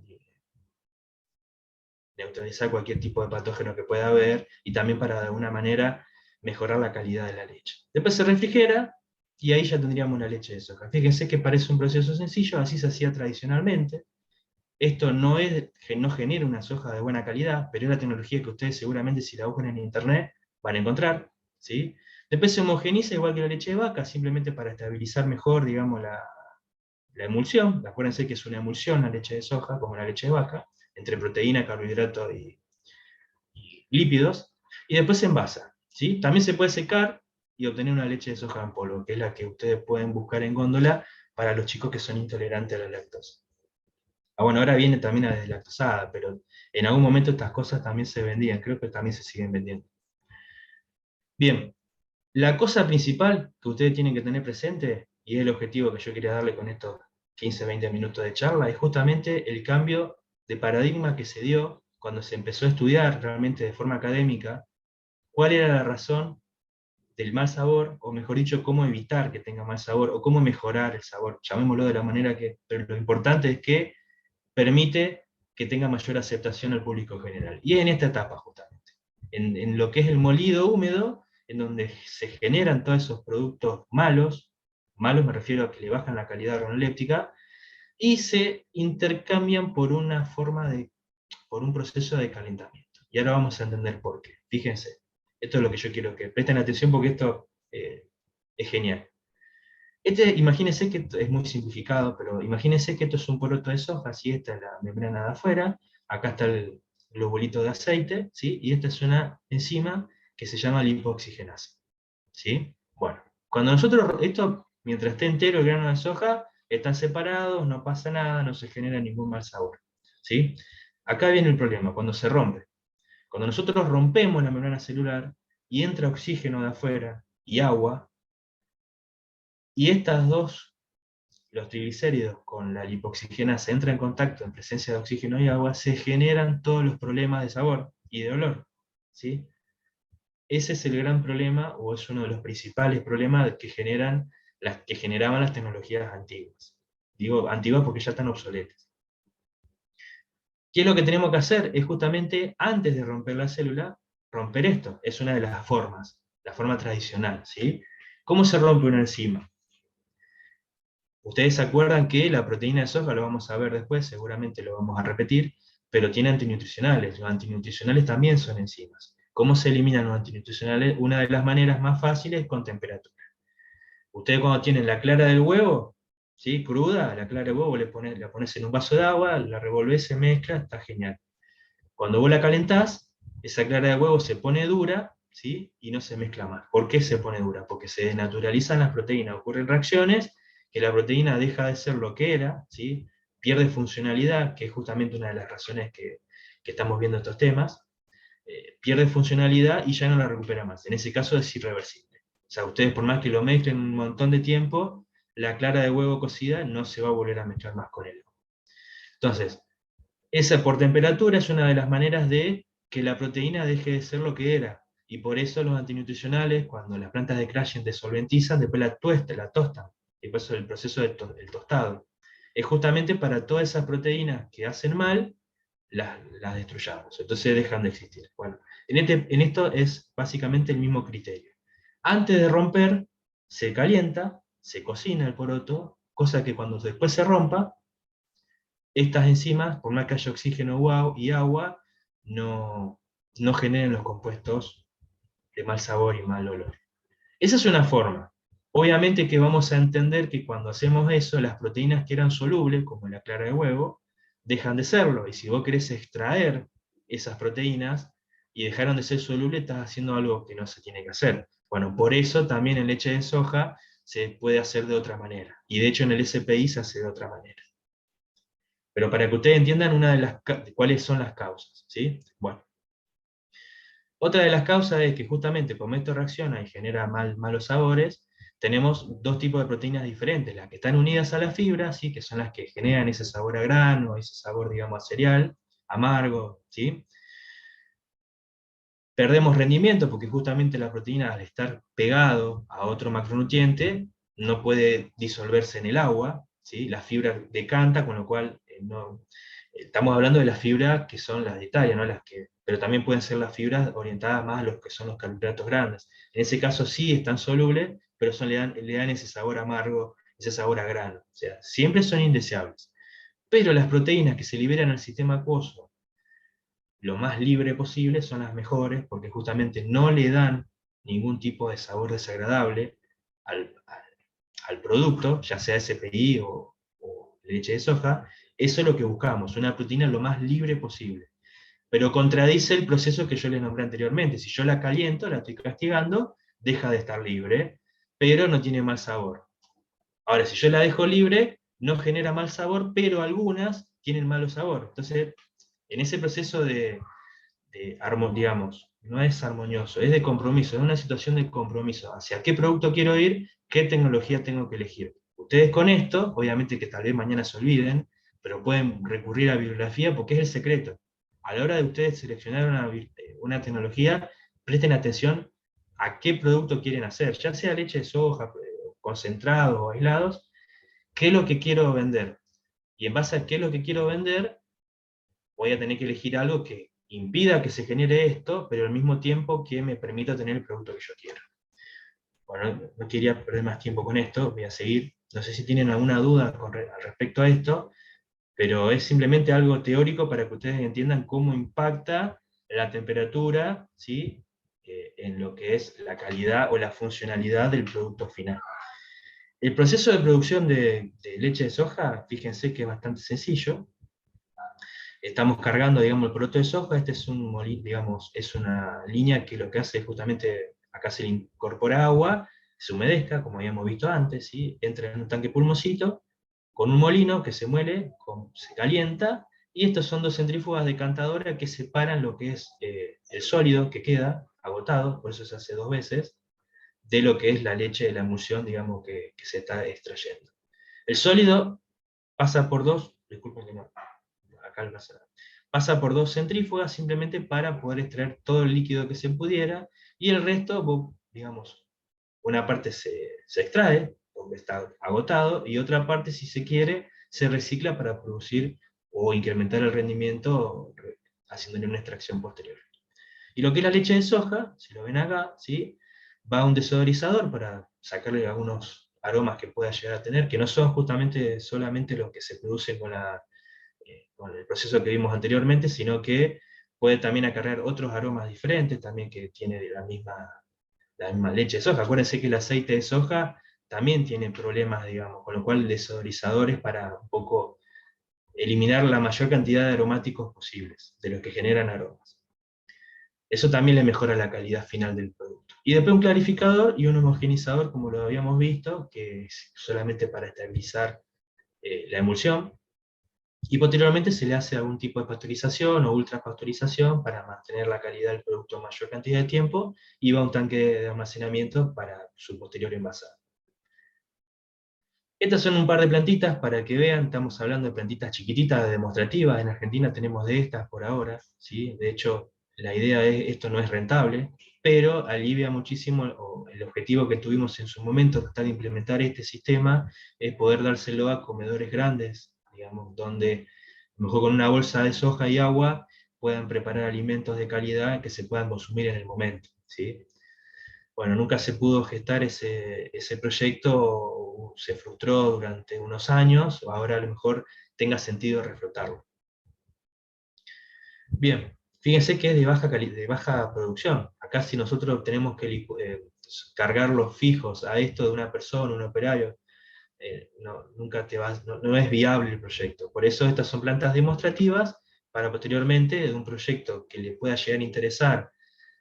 neutralizar cualquier tipo de patógeno que pueda haber, y también para de alguna manera mejorar la calidad de la leche. Después se refrigera, y ahí ya tendríamos la leche de soja. Fíjense que parece un proceso sencillo, así se hacía tradicionalmente. Esto no genera una soja de buena calidad, pero es la tecnología que ustedes seguramente si la buscan en internet van a encontrar, ¿sí? Después se homogeniza igual que la leche de vaca, simplemente para estabilizar mejor, digamos, la emulsión. Acuérdense que es una emulsión la leche de soja, como la leche de vaca, entre proteína, carbohidratos y lípidos, y después se envasa, ¿sí? También se puede secar y obtener una leche de soja en polvo, que es la que ustedes pueden buscar en góndola para los chicos que son intolerantes a la lactosa. Bueno, ahora viene también la deslactosada, pero en algún momento estas cosas también se vendían, creo que también se siguen vendiendo. Bien, la cosa principal que ustedes tienen que tener presente, y es el objetivo que yo quería darle con estos 15-20 minutos de charla, es justamente el cambio de paradigma que se dio cuando se empezó a estudiar realmente de forma académica cuál era la razón del mal sabor, o mejor dicho, cómo evitar que tenga mal sabor, o cómo mejorar el sabor, llamémoslo de la manera que, pero lo importante es que permite que tenga mayor aceptación al público general. Y en esta etapa, justamente, en lo que es el molido húmedo, en donde se generan todos esos productos malos me refiero a que le bajan la calidad organoléptica, y se intercambian por una por un proceso de calentamiento. Y ahora vamos a entender por qué. Fíjense, esto es lo que yo quiero que presten atención porque esto es genial. Imagínense que esto es muy simplificado, pero imagínense que esto es un poroto de soja, ¿sí? Esta es la membrana de afuera, acá está el globulito de aceite, ¿sí? Y esta es una enzima que se llama lipoxigenasa, ¿sí? Bueno, cuando nosotros, esto, mientras esté entero el grano de soja, están separados, no pasa nada, no se genera ningún mal sabor, ¿sí? Acá viene el problema, cuando se rompe. Cuando nosotros rompemos la membrana celular y entra oxígeno de afuera y agua, y estas dos, los triglicéridos con la lipoxigenasa, entran en contacto en presencia de oxígeno y agua, se generan todos los problemas de sabor y de olor, ¿sí? Ese es el gran problema, o es uno de los principales problemas que generaban las tecnologías antiguas. Digo antiguas porque ya están obsoletas. ¿Qué es lo que tenemos que hacer? Es justamente, antes de romper la célula, romper esto. Es una de las formas, la forma tradicional, ¿sí? ¿Cómo se rompe una enzima? Ustedes se acuerdan que la proteína de soja, lo vamos a ver después, seguramente lo vamos a repetir, pero tiene antinutricionales. Los antinutricionales también son enzimas. ¿Cómo se eliminan los antinutricionales? Una de las maneras más fáciles es con temperatura. Ustedes cuando tienen la clara del huevo, ¿sí? Cruda, la clara del huevo la pones en un vaso de agua, la revolvés, se mezcla, está genial. Cuando vos la calentás, esa clara de huevo se pone dura, ¿sí? Y no se mezcla más. ¿Por qué se pone dura? Porque se desnaturalizan las proteínas, ocurren reacciones que la proteína deja de ser lo que era, ¿sí? Pierde funcionalidad, que es justamente una de las razones que estamos viendo estos temas, pierde funcionalidad y ya no la recupera más. En ese caso es irreversible. O sea, ustedes por más que lo mezclen un montón de tiempo, la clara de huevo cocida no se va a volver a mezclar más con el agua. Entonces, esa por temperatura es una de las maneras de que la proteína deje de ser lo que era. y por eso los antinutricionales, cuando las plantas de Crushing desolventizan, después la tostan, y por eso el proceso del tostado. Es justamente para todas esas proteínas que hacen mal, las destruyamos, entonces dejan de existir. Bueno, en esto es básicamente el mismo criterio. Antes de romper, se calienta, se cocina el poroto, cosa que cuando después se rompa, estas enzimas, por más que haya oxígeno y agua, no generen los compuestos de mal sabor y mal olor. Esa es una forma. Obviamente que vamos a entender que cuando hacemos eso, las proteínas que eran solubles, como la clara de huevo, dejan de serlo. Y si vos querés extraer esas proteínas y dejaron de ser solubles, estás haciendo algo que no se tiene que hacer. Bueno, por eso también en leche de soja se puede hacer de otra manera. Y de hecho en el SPI se hace de otra manera. Pero para que ustedes entiendan cuáles son las causas, ¿sí? Bueno. Otra de las causas es que justamente como esto reacciona y genera malos sabores, tenemos dos tipos de proteínas diferentes, las que están unidas a la fibra, ¿sí? Que son las que generan ese sabor a grano, ese sabor, digamos, a cereal, amargo, ¿sí? Perdemos rendimiento porque justamente la proteína, al estar pegado a otro macronutriente, no puede disolverse en el agua, ¿sí? La fibra decanta, con lo cual no, estamos hablando de las fibras que son las dietarias, ¿no? Pero también pueden ser las fibras orientadas más a los que son los carbohidratos grandes. En ese caso sí están solubles, pero le dan ese sabor amargo, ese sabor a grano. O sea, siempre son indeseables. Pero las proteínas que se liberan al sistema acuoso lo más libre posible son las mejores, porque justamente no le dan ningún tipo de sabor desagradable al producto, ya sea SPI o leche de soja. Eso es lo que buscamos, una proteína lo más libre posible. Pero contradice el proceso que yo les nombré anteriormente. Si yo la caliento, la estoy castigando, deja de estar libre, pero no tiene mal sabor. Ahora, si yo la dejo libre, no genera mal sabor, pero algunas tienen malo sabor. Entonces, en ese proceso digamos, no es armonioso, es de compromiso, es una situación de compromiso. Hacia qué producto quiero ir, qué tecnología tengo que elegir. Ustedes con esto, obviamente que tal vez mañana se olviden, pero pueden recurrir a bibliografía porque es el secreto. A la hora de ustedes seleccionar una tecnología, presten atención a qué producto quieren hacer, ya sea leche de soja, concentrado o aislados, qué es lo que quiero vender. Y en base a qué es lo que quiero vender, voy a tener que elegir algo que impida que se genere esto, pero al mismo tiempo que me permita tener el producto que yo quiero. Bueno, no quería perder más tiempo con esto, voy a seguir. No sé si tienen alguna duda al respecto a esto, pero es simplemente algo teórico para que ustedes entiendan cómo impacta la temperatura, ¿sí? En lo que es la calidad o la funcionalidad del producto final. El proceso de producción de leche de soja, fíjense que es bastante sencillo. Estamos cargando, digamos, el poroto de soja. Este es digamos, es una línea que lo que hace es justamente, acá se le incorpora agua, se humedezca, como habíamos visto antes, ¿sí? Entra en un tanque pulmocito, con un molino que se muele, se calienta, y estos son dos centrífugas decantadoras que separan lo que es el sólido que queda agotado, por eso se hace dos veces, de lo que es la leche de la emulsión, digamos, que se está extrayendo. El sólido pasa por dos, disculpen que no, acá no pasa nada, pasa por dos centrífugas simplemente para poder extraer todo el líquido que se pudiera, y el resto, digamos, una parte se extrae, porque está agotado, y otra parte, si se quiere, se recicla para producir o incrementar el rendimiento haciéndole una extracción posterior. Y lo que es la leche de soja, si lo ven acá, ¿sí? Va a un desodorizador para sacarle algunos aromas que pueda llegar a tener, que no son justamente solamente los que se producen con el proceso que vimos anteriormente, sino que puede también acarrear otros aromas diferentes, también que tiene la misma leche de soja. Acuérdense que el aceite de soja también tiene problemas, digamos, con lo cual el desodorizador es para un poco eliminar la mayor cantidad de aromáticos posibles, de los que generan aromas. Eso también le mejora la calidad final del producto. Y después un clarificador y un homogenizador, como lo habíamos visto, que es solamente para estabilizar la emulsión. Y posteriormente se le hace algún tipo de pasteurización o ultrapasteurización para mantener la calidad del producto mayor cantidad de tiempo, y va a un tanque de almacenamiento para su posterior envasado. Estas son un par de plantitas para que vean, estamos hablando de plantitas chiquititas, demostrativas. En Argentina tenemos de estas por ahora, ¿sí? De hecho, la idea es, esto no es rentable, pero alivia muchísimo, o el objetivo que tuvimos en su momento, tratar de implementar este sistema, es poder dárselo a comedores grandes, digamos, donde a lo mejor con una bolsa de soja y agua puedan preparar alimentos de calidad que se puedan consumir en el momento, ¿sí? Bueno, nunca se pudo gestar ese proyecto, se frustró durante unos años, ahora a lo mejor tenga sentido reflotarlo. Bien, fíjense que es de baja producción. Acá si nosotros tenemos que cargar los fijos a esto de una persona, un operario, nunca no es viable el proyecto. Por eso estas son plantas demostrativas para posteriormente, de un proyecto que le pueda llegar a interesar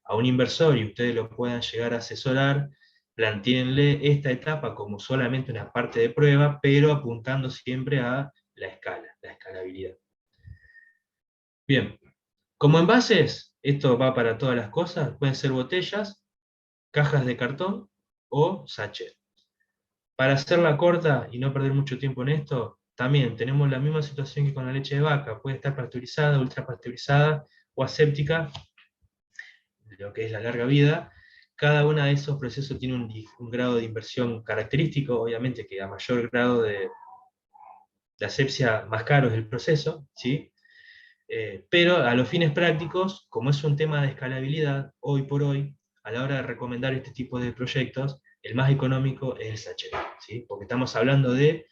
a un inversor y ustedes lo puedan llegar a asesorar, planteenle esta etapa como solamente una parte de prueba, pero apuntando siempre a la escalabilidad. Bien, como envases, esto va para todas las cosas, pueden ser botellas, cajas de cartón o sachet. Para hacerla corta y no perder mucho tiempo en esto, también tenemos la misma situación que con la leche de vaca, puede estar pasteurizada, ultra pasteurizada o aséptica, lo que es la larga vida. Cada uno de esos procesos tiene un grado de inversión característico, obviamente que a mayor grado de asepsia más caro es el proceso, ¿sí? Pero a los fines prácticos, como es un tema de escalabilidad, hoy por hoy, a la hora de recomendar este tipo de proyectos, el más económico es el sachet, ¿sí? Porque estamos hablando de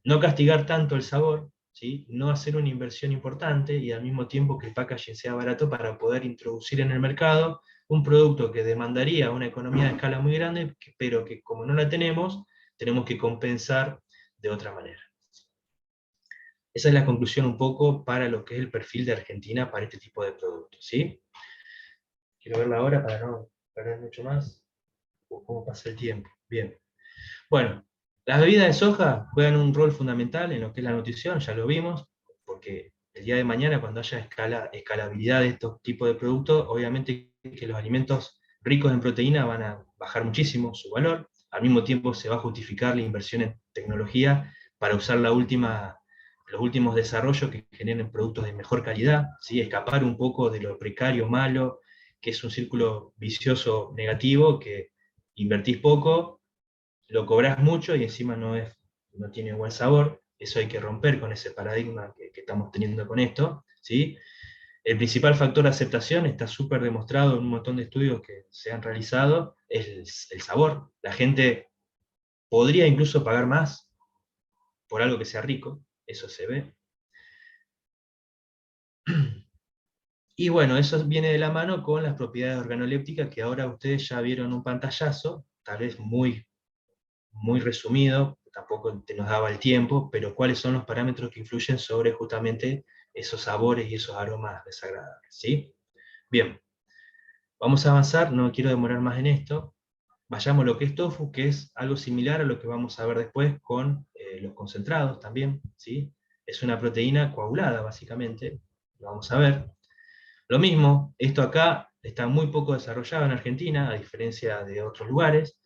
no castigar tanto el sabor, ¿sí? No hacer una inversión importante y al mismo tiempo que el packaging sea barato para poder introducir en el mercado un producto que demandaría una economía de escala muy grande, pero que como no la tenemos que compensar de otra manera. Esa es la conclusión un poco para lo que es el perfil de Argentina para este tipo de productos, ¿sí? Quiero verla ahora para no perder mucho más. ¿Cómo pasa el tiempo? Bien. Bueno, las bebidas de soja juegan un rol fundamental en lo que es la nutrición, ya lo vimos, porque el día de mañana, cuando haya escalabilidad de estos tipos de productos, obviamente que los alimentos ricos en proteína van a bajar muchísimo su valor, al mismo tiempo se va a justificar la inversión en tecnología para usar los últimos desarrollos que generen productos de mejor calidad, ¿sí? Escapar un poco de lo precario, malo, que es un círculo vicioso negativo, que invertís poco, lo cobrás mucho y encima no tiene buen sabor. Eso hay que romper con ese paradigma que estamos teniendo con esto, ¿sí? El principal factor de aceptación está súper demostrado en un montón de estudios que se han realizado, es el sabor. La gente podría incluso pagar más por algo que sea rico, eso se ve. Y bueno, eso viene de la mano con las propiedades organolépticas que ahora ustedes ya vieron un pantallazo, tal vez muy resumido, tampoco nos daba el tiempo, pero cuáles son los parámetros que influyen sobre justamente esos sabores y esos aromas desagradables, ¿sí? Bien, vamos a avanzar, no quiero demorar más en esto. Vayamos a lo que es tofu, que es algo similar a lo que vamos a ver después con los concentrados también, ¿sí? Es una proteína coagulada, básicamente, lo vamos a ver. Lo mismo, esto acá está muy poco desarrollado en Argentina, a diferencia de otros lugares.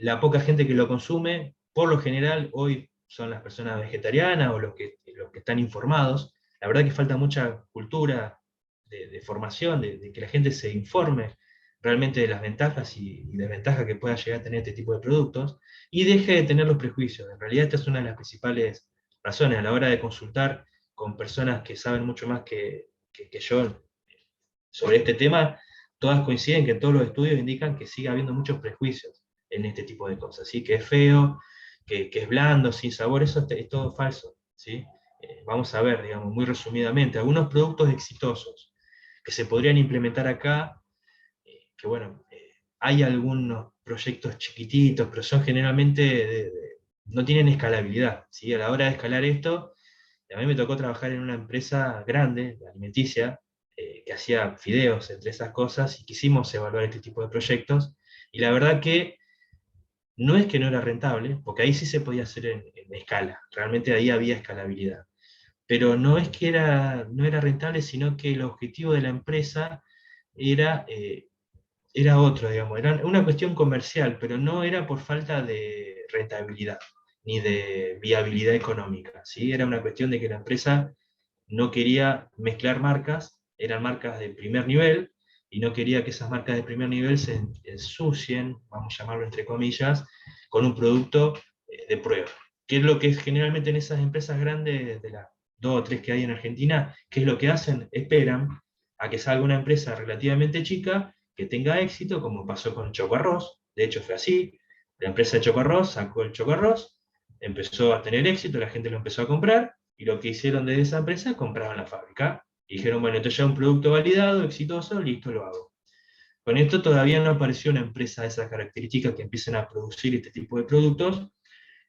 La poca gente que lo consume, por lo general, hoy son las personas vegetarianas o los que están informados. La verdad que falta mucha cultura de formación, de que la gente se informe realmente de las ventajas y desventajas que pueda llegar a tener este tipo de productos, y deje de tener los prejuicios. En realidad esta es una de las principales razones a la hora de consultar con personas que saben mucho más que yo sobre este tema, todas coinciden que todos los estudios indican que sigue habiendo muchos prejuicios en este tipo de cosas, ¿sí? Que es feo, que es blando, sin sabor, eso es todo falso, ¿sí? Vamos a ver, digamos, muy resumidamente, algunos productos exitosos que se podrían implementar acá, que bueno, hay algunos proyectos chiquititos, pero son generalmente, no tienen escalabilidad, ¿sí? A la hora de escalar esto, a mí me tocó trabajar en una empresa grande, alimenticia, que hacía fideos entre esas cosas, y quisimos evaluar este tipo de proyectos, y la verdad que no es que no era rentable, porque ahí sí se podía hacer en escala, realmente ahí había escalabilidad, pero no es que no era rentable, sino que el objetivo de la empresa era, era otro, digamos, era una cuestión comercial, pero no era por falta de rentabilidad, ni de viabilidad económica, ¿sí? Era una cuestión de que la empresa no quería mezclar marcas eran marcas de primer nivel, y no quería que esas marcas de primer nivel se ensucien, vamos a llamarlo entre comillas, con un producto de prueba. ¿Qué es lo que es generalmente en esas empresas grandes, de las 2 o 3 que hay en Argentina? ¿Qué es lo que hacen? Esperan a que salga una empresa relativamente chica, que tenga éxito, como pasó con Chocoarroz. De hecho fue así, la empresa de Chocoarroz sacó el Chocoarroz, empezó a tener éxito, la gente lo empezó a comprar, y lo que hicieron desde esa empresa, compraron la fábrica. Y dijeron, bueno, esto ya es un producto validado, exitoso, listo, lo hago. Con esto todavía no apareció una empresa de esas características que empiecen a producir este tipo de productos,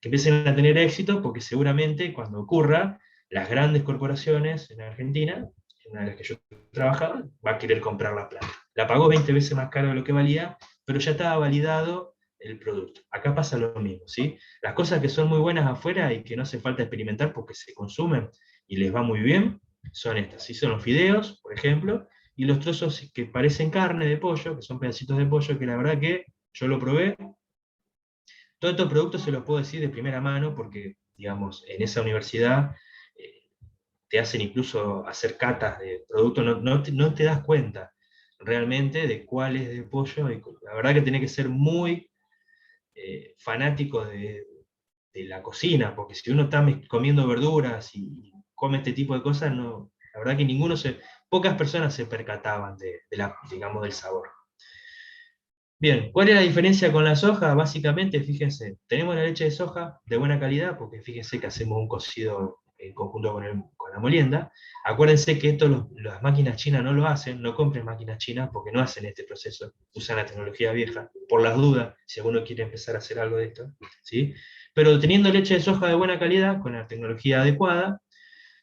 que empiecen a tener éxito, porque seguramente cuando ocurra, las grandes corporaciones en Argentina, en una de las que yo trabajaba, va a querer comprar la planta. La pagó 20 veces más caro de lo que valía, pero ya estaba validado el producto. Acá pasa lo mismo, ¿sí? Las cosas que son muy buenas afuera y que no hace falta experimentar porque se consumen y les va muy bien, son estas, ¿sí? Son los fideos, por ejemplo, y los trozos que parecen carne de pollo, que son pedacitos de pollo, que la verdad que yo lo probé. Todos estos productos se los puedo decir de primera mano porque, digamos, en esa universidad te hacen incluso hacer catas de productos, no te das cuenta realmente de cuál es de pollo. Y la verdad que tenés que ser muy fanático de la cocina, porque si uno está comiendo verduras y come este tipo de cosas, no, la verdad que pocas personas se percataban digamos, del sabor. Bien, ¿cuál es la diferencia con la soja? Básicamente, fíjense, tenemos la leche de soja de buena calidad, porque fíjense que hacemos un cocido en conjunto con la molienda. Acuérdense que esto las máquinas chinas no lo hacen, no compren máquinas chinas porque no hacen este proceso, usan la tecnología vieja, por las dudas, si alguno quiere empezar a hacer algo de esto, ¿sí? Pero teniendo leche de soja de buena calidad, con la tecnología adecuada,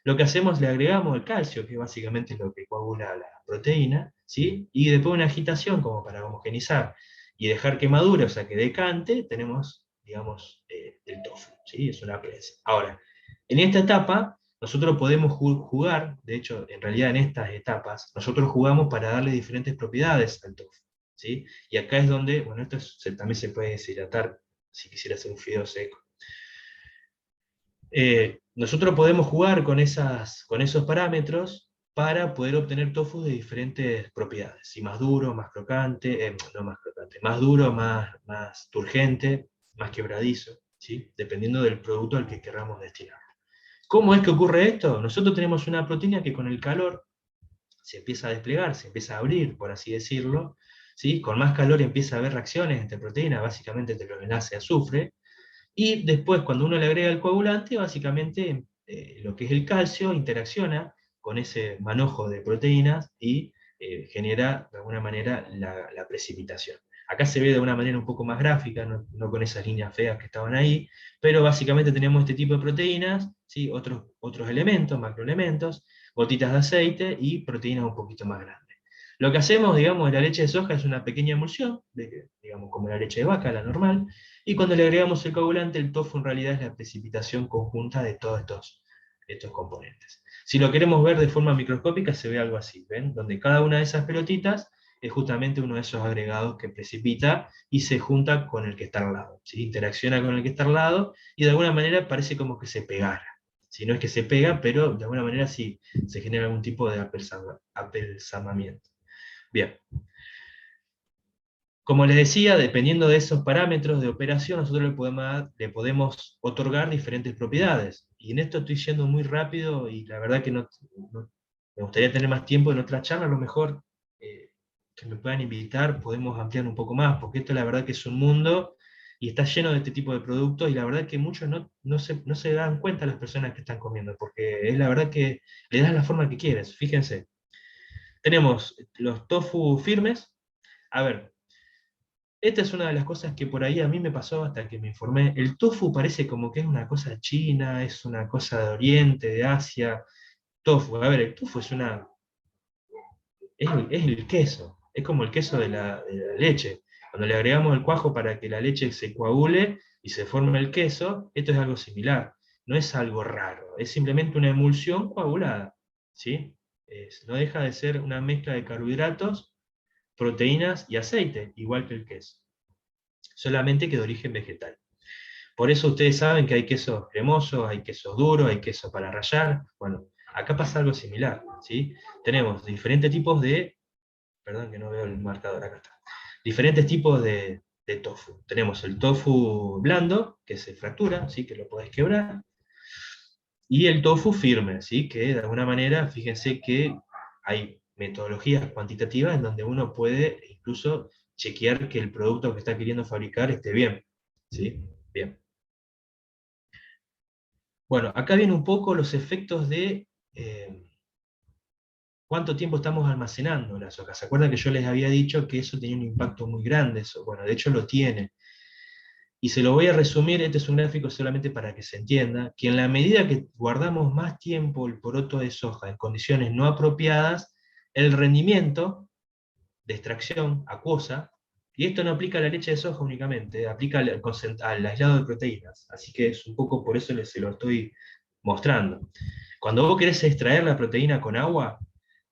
lo que hacemos, le agregamos el calcio, que básicamente es lo que coagula la proteína, ¿sí? Y después una agitación como para homogenizar y dejar que madure, o sea, que decante, tenemos, digamos, el tofu, ¿sí? Es una prensa. Ahora, en esta etapa, nosotros podemos jugar, de hecho, en realidad en estas etapas, nosotros jugamos para darle diferentes propiedades al tofu, ¿sí? Y acá es donde, bueno, esto también se puede deshidratar, si quisiera hacer un fideo seco. Nosotros podemos jugar con esos parámetros para poder obtener tofu de diferentes propiedades, si más duro, más crocante, no más crocante, más duro, más turgente, más quebradizo, ¿sí? Dependiendo del producto al que queramos destinar. ¿Cómo es que ocurre esto? Nosotros tenemos una proteína que con el calor se empieza a desplegar, se empieza a abrir, por así decirlo, ¿sí? Con más calor empieza a haber reacciones entre proteínas, básicamente entre los enlaces de azufre, y después, cuando uno le agrega el coagulante, básicamente lo que es el calcio interacciona con ese manojo de proteínas y genera de alguna manera la precipitación. Acá se ve de una manera un poco más gráfica, no con esas líneas feas que estaban ahí, pero básicamente tenemos este tipo de proteínas, ¿sí? otros elementos, macroelementos, gotitas de aceite y proteínas un poquito más grandes. Lo que hacemos, digamos, en la leche de soja es una pequeña emulsión, digamos como la leche de vaca, la normal, y cuando le agregamos el coagulante, el tofu en realidad es la precipitación conjunta de todos estos componentes. Si lo queremos ver de forma microscópica, se ve algo así, ¿ven? Donde cada una de esas pelotitas es justamente uno de esos agregados que precipita y se junta con el que está al lado, ¿sí? Interacciona con el que está al lado y de alguna manera parece como que se pegara. Si no es que se pega, pero de alguna manera sí se genera algún tipo de apelsamamiento. Bien. Como les decía, dependiendo de esos parámetros de operación, nosotros le podemos otorgar diferentes propiedades. Y en esto estoy yendo muy rápido y la verdad que me gustaría tener más tiempo en otra charla, a lo mejor que me puedan invitar, podemos ampliar un poco más, porque esto la verdad que es un mundo y está lleno de este tipo de productos y la verdad que muchos no se dan cuenta las personas que están comiendo, porque es la verdad que le das la forma que quieres. Fíjense, tenemos los tofu firmes. A ver, esta es una de las cosas que por ahí a mí me pasó hasta que me informé. El tofu parece como que es una cosa china, es una cosa de Oriente, de Asia. Tofu, a ver, el tofu es el queso, es como el queso de la leche. Cuando le agregamos el cuajo para que la leche se coagule y se forme el queso, esto es algo similar. No es algo raro, es simplemente una emulsión coagulada, ¿sí? No deja de ser una mezcla de carbohidratos, proteínas y aceite, igual que el queso, solamente que de origen vegetal. Por eso ustedes saben que hay quesos cremosos, hay quesos duros, hay queso para rallar. Bueno, Acá pasa algo similar, ¿sí? Tenemos diferentes tipos de, perdón que no veo el marcador, acá está, diferentes tipos de tofu. Tenemos el tofu blando, que se fractura, ¿sí? Que lo podés quebrar, y el tofu firme, ¿sí? Que de alguna manera, fíjense que hay metodologías cuantitativas en donde uno puede incluso chequear que el producto que está queriendo fabricar esté bien, ¿sí? Bien. Bueno, acá vienen un poco los efectos de cuánto tiempo estamos almacenando las hojas. ¿Se acuerdan que yo les había dicho que eso tenía un impacto muy grande? Eso, bueno, de hecho lo tiene. Y se lo voy a resumir, este es un gráfico solamente para que se entienda, que en la medida que guardamos más tiempo el poroto de soja en condiciones no apropiadas, el rendimiento de extracción acuosa, y esto no aplica a la leche de soja únicamente, aplica al aislado de proteínas, así que es un poco por eso se lo estoy mostrando. Cuando vos querés extraer la proteína con agua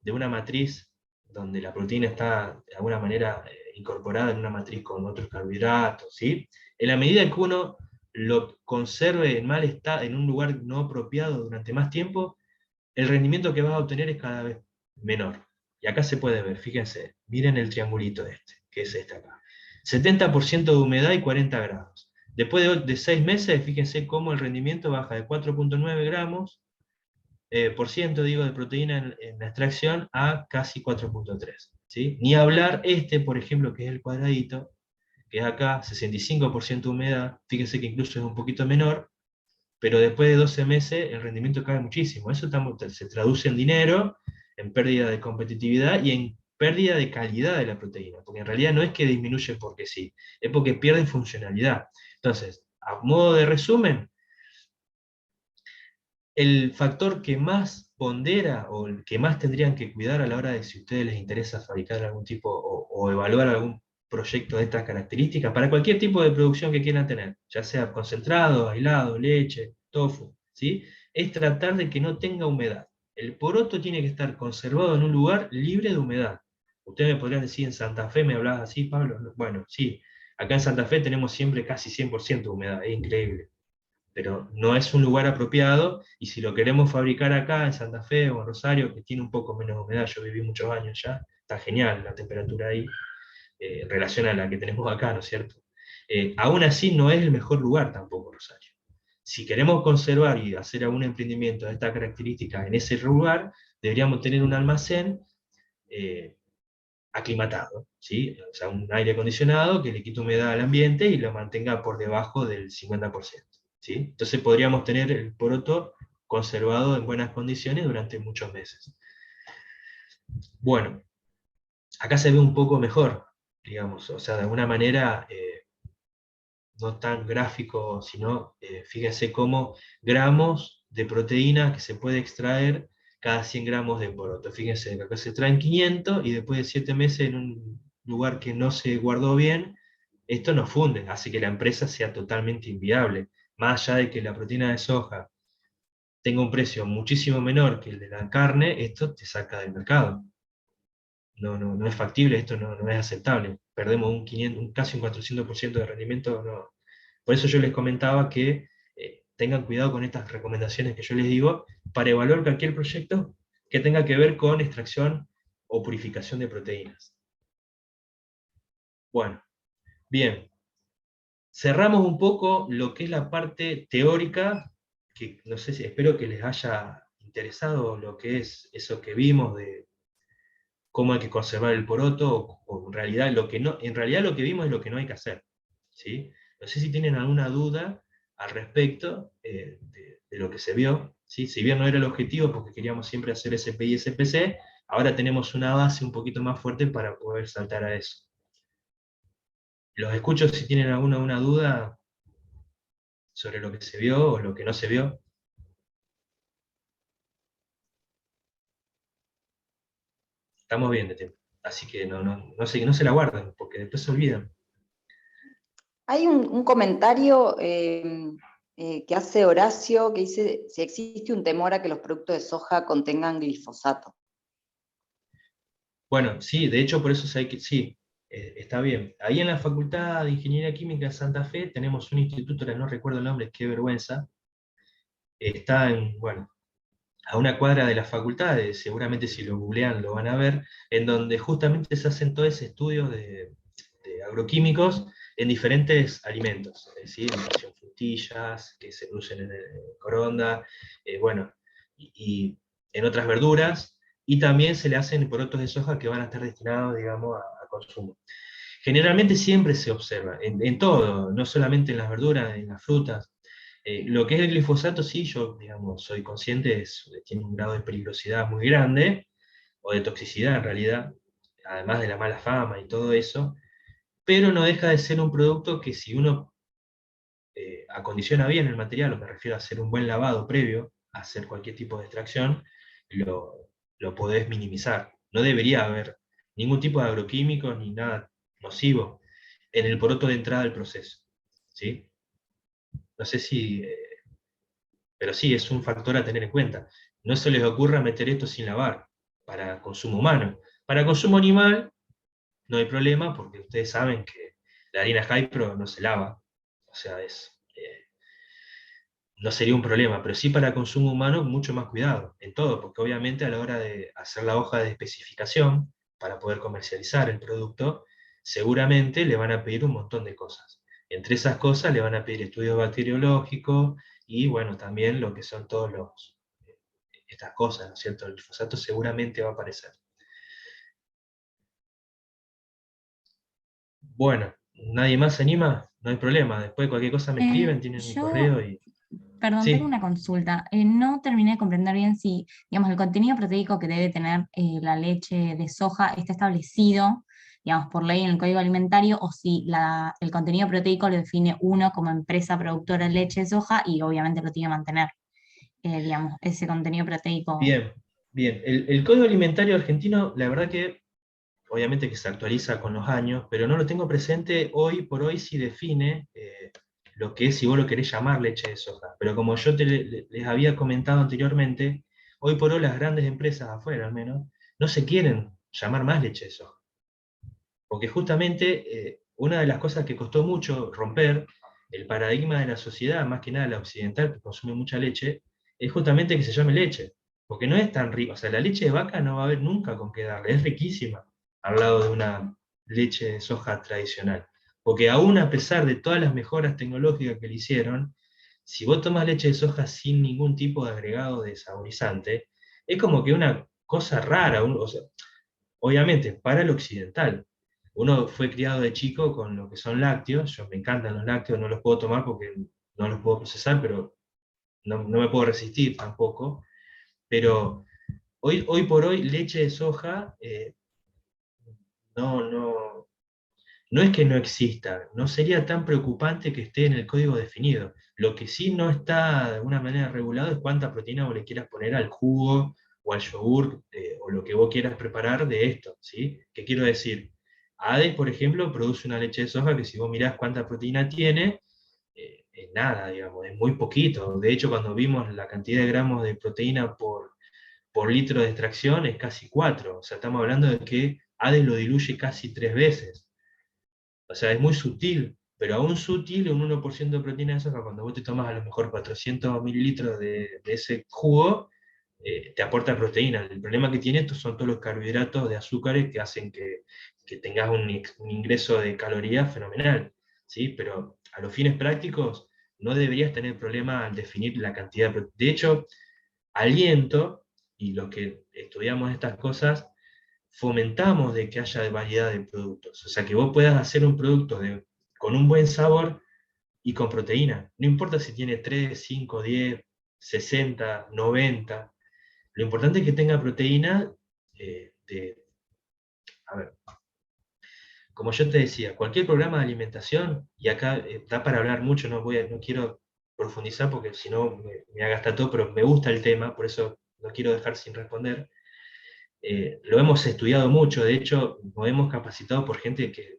de una matriz donde la proteína está de alguna manera incorporada en una matriz con otros carbohidratos, ¿sí? En la medida que uno lo conserve en mal estado, en un lugar no apropiado durante más tiempo, el rendimiento que vas a obtener es cada vez menor. Y acá se puede ver, fíjense, miren el triangulito este, que es este acá. 70% de humedad y 40 grados. Después de 6 meses, fíjense cómo el rendimiento baja de 4,9 gramos por ciento digo, de proteína en la extracción a casi 4,3. ¿Sí? Ni hablar este, por ejemplo, que es el cuadradito, que es acá, 65% de humedad, fíjense que incluso es un poquito menor, pero después de 12 meses el rendimiento cae muchísimo. Eso se traduce en dinero, en pérdida de competitividad y en pérdida de calidad de la proteína, porque en realidad no es que disminuye porque sí, es porque pierde funcionalidad. Entonces, a modo de resumen, el factor que más pondera o el que más tendrían que cuidar a la hora de si a ustedes les interesa fabricar algún tipo o evaluar algún proyecto de estas características, para cualquier tipo de producción que quieran tener, ya sea concentrado, aislado, leche, tofu, ¿sí? Es tratar de que no tenga humedad. El poroto tiene que estar conservado en un lugar libre de humedad. Ustedes me podrían decir, en Santa Fe me hablás así, Pablo. Bueno, sí, acá en Santa Fe tenemos siempre casi 100% de humedad, es increíble, pero no es un lugar apropiado, y si lo queremos fabricar acá en Santa Fe o en Rosario, que tiene un poco menos humedad, yo viví muchos años ya, está genial la temperatura ahí, en relación a la que tenemos acá, ¿no es cierto? Aún así no es el mejor lugar tampoco Rosario. Si queremos conservar y hacer algún emprendimiento de estas características en ese lugar, deberíamos tener un almacén aclimatado, ¿sí? O sea, un aire acondicionado que le quite humedad al ambiente y lo mantenga por debajo del 50%. ¿Sí? Entonces podríamos tener el poroto conservado en buenas condiciones durante muchos meses. Bueno, acá se ve un poco mejor, digamos, o sea, de alguna manera no tan gráfico, sino fíjense cómo gramos de proteína que se puede extraer cada 100 gramos de poroto. Fíjense que acá se traen 500 y después de 7 meses en un lugar que no se guardó bien, esto nos funde, hace que la empresa sea totalmente inviable. Más allá de que la proteína de soja tenga un precio muchísimo menor que el de la carne, esto te saca del mercado. No es factible, esto no es aceptable. Perdemos casi un 400% de rendimiento. No. Por eso yo les comentaba que tengan cuidado con estas recomendaciones que yo les digo para evaluar cualquier proyecto que tenga que ver con extracción o purificación de proteínas. Bueno, bien. Cerramos un poco lo que es la parte teórica, que no sé si espero que les haya interesado lo que es eso que vimos de cómo hay que conservar el poroto, o en realidad en realidad lo que vimos es lo que no hay que hacer. ¿Sí? No sé si tienen alguna duda al respecto de lo que se vio. ¿Sí? Si bien no era el objetivo, porque queríamos siempre hacer SPI y SPC, ahora tenemos una base un poquito más fuerte para poder saltar a eso. Los escucho si tienen alguna duda sobre lo que se vio o lo que no se vio. Estamos bien de tiempo. Así que no se la guarden, porque después se olvidan. Hay un comentario que hace Horacio que dice si existe un temor a que los productos de soja contengan glifosato. Bueno, sí, de hecho por eso sí, está bien. Ahí en la Facultad de Ingeniería Química de Santa Fe tenemos un instituto, no recuerdo el nombre, qué vergüenza. Está en, bueno, a una cuadra de las facultades, seguramente si lo googlean lo van a ver, en donde justamente se hacen todo ese estudio de agroquímicos en diferentes alimentos, es decir, en frutillas que se producen en Coronda, bueno, y en otras verduras, y también se le hacen porotos de soja que van a estar destinados, digamos, a consumo. Generalmente siempre se observa, en todo, no solamente en las verduras, en las frutas. Lo que es el glifosato, sí, yo, digamos, soy consciente, tiene un grado de peligrosidad muy grande, o de toxicidad en realidad, además de la mala fama y todo eso, pero no deja de ser un producto que si uno acondiciona bien el material, o me refiero a hacer un buen lavado previo a hacer cualquier tipo de extracción, lo podés minimizar. No debería haber ningún tipo de agroquímicos ni nada nocivo en el poroto de entrada del proceso. ¿Sí? No sé si, pero sí, es un factor a tener en cuenta. No se les ocurra meter esto sin lavar, para consumo humano. Para consumo animal, no hay problema, porque ustedes saben que la harina Hypro no se lava. O sea, no sería un problema, pero sí para consumo humano, mucho más cuidado en todo, porque obviamente a la hora de hacer la hoja de especificación para poder comercializar el producto, seguramente le van a pedir un montón de cosas. Entre esas cosas le van a pedir estudios bacteriológicos y bueno, también lo que son estas cosas, ¿no es cierto? El glifosato seguramente va a aparecer. Bueno, ¿nadie más se anima? No hay problema, después cualquier cosa me escriben, tienen mi Yo, correo y... perdón, tengo Sí, una consulta. No terminé de comprender bien si, digamos, el contenido proteico que debe tener la leche de soja está establecido, digamos, por ley en el Código Alimentario, o si el contenido proteico lo define uno como empresa productora de leche de soja y obviamente lo tiene que mantener, digamos, ese contenido proteico. bien, bien. El Código Alimentario argentino, la verdad que obviamente que se actualiza con los años, pero no lo tengo presente hoy por hoy si define lo que es, si vos lo querés llamar leche de soja. Pero como yo les había comentado anteriormente, hoy por hoy las grandes empresas afuera al menos, no se quieren llamar más leche de soja. Porque justamente una de las cosas que costó mucho romper el paradigma de la sociedad, más que nada la occidental que consume mucha leche, es justamente que se llame leche. Porque no es tan rico, o sea, la leche de vaca no va a haber nunca con qué darle, es riquísima al lado de una leche de soja tradicional. Porque aún a pesar de todas las mejoras tecnológicas que le hicieron, si vos tomas leche de soja sin ningún tipo de agregado de saborizante, es como que una cosa rara, o sea, obviamente para el occidental. Uno fue criado de chico con lo que son lácteos, yo me encantan los lácteos, no los puedo tomar porque no los puedo procesar, pero no me puedo resistir tampoco. Pero hoy por hoy leche de soja no, no, no es que no exista, no sería tan preocupante que esté en el código definido. Lo que sí no está de alguna manera regulado es cuánta proteína vos le quieras poner al jugo o al yogur o lo que vos quieras preparar de esto, ¿sí? ¿Qué quiero decir? ADE, por ejemplo, produce una leche de soja que si vos mirás cuánta proteína tiene, es nada, digamos, es muy poquito. De hecho, cuando vimos la cantidad de gramos de proteína por litro de extracción, es casi 4. O sea, estamos hablando de que ADE lo diluye casi 3 veces. O sea, es muy sutil, pero aún sutil, un 1% de proteína de soja, cuando vos te tomas a lo mejor 400 mililitros de ese jugo, te aporta proteína. El problema que tiene esto son todos los carbohidratos de azúcares que hacen que tengas un ingreso de calorías fenomenal, ¿sí? Pero a los fines prácticos no deberías tener problema al definir la cantidad de proteína. De hecho, aliento, y los que estudiamos estas cosas, fomentamos de que haya variedad de productos. O sea, que vos puedas hacer un producto con un buen sabor y con proteína. No importa si tiene 3, 5, 10, 60, 90. Lo importante es que tenga proteína a ver, como yo te decía, cualquier programa de alimentación, y acá da para hablar mucho, no quiero profundizar porque si no me agasta todo, pero me gusta el tema, por eso no quiero dejar sin responder. Lo hemos estudiado mucho, de hecho, nos hemos capacitado por gente que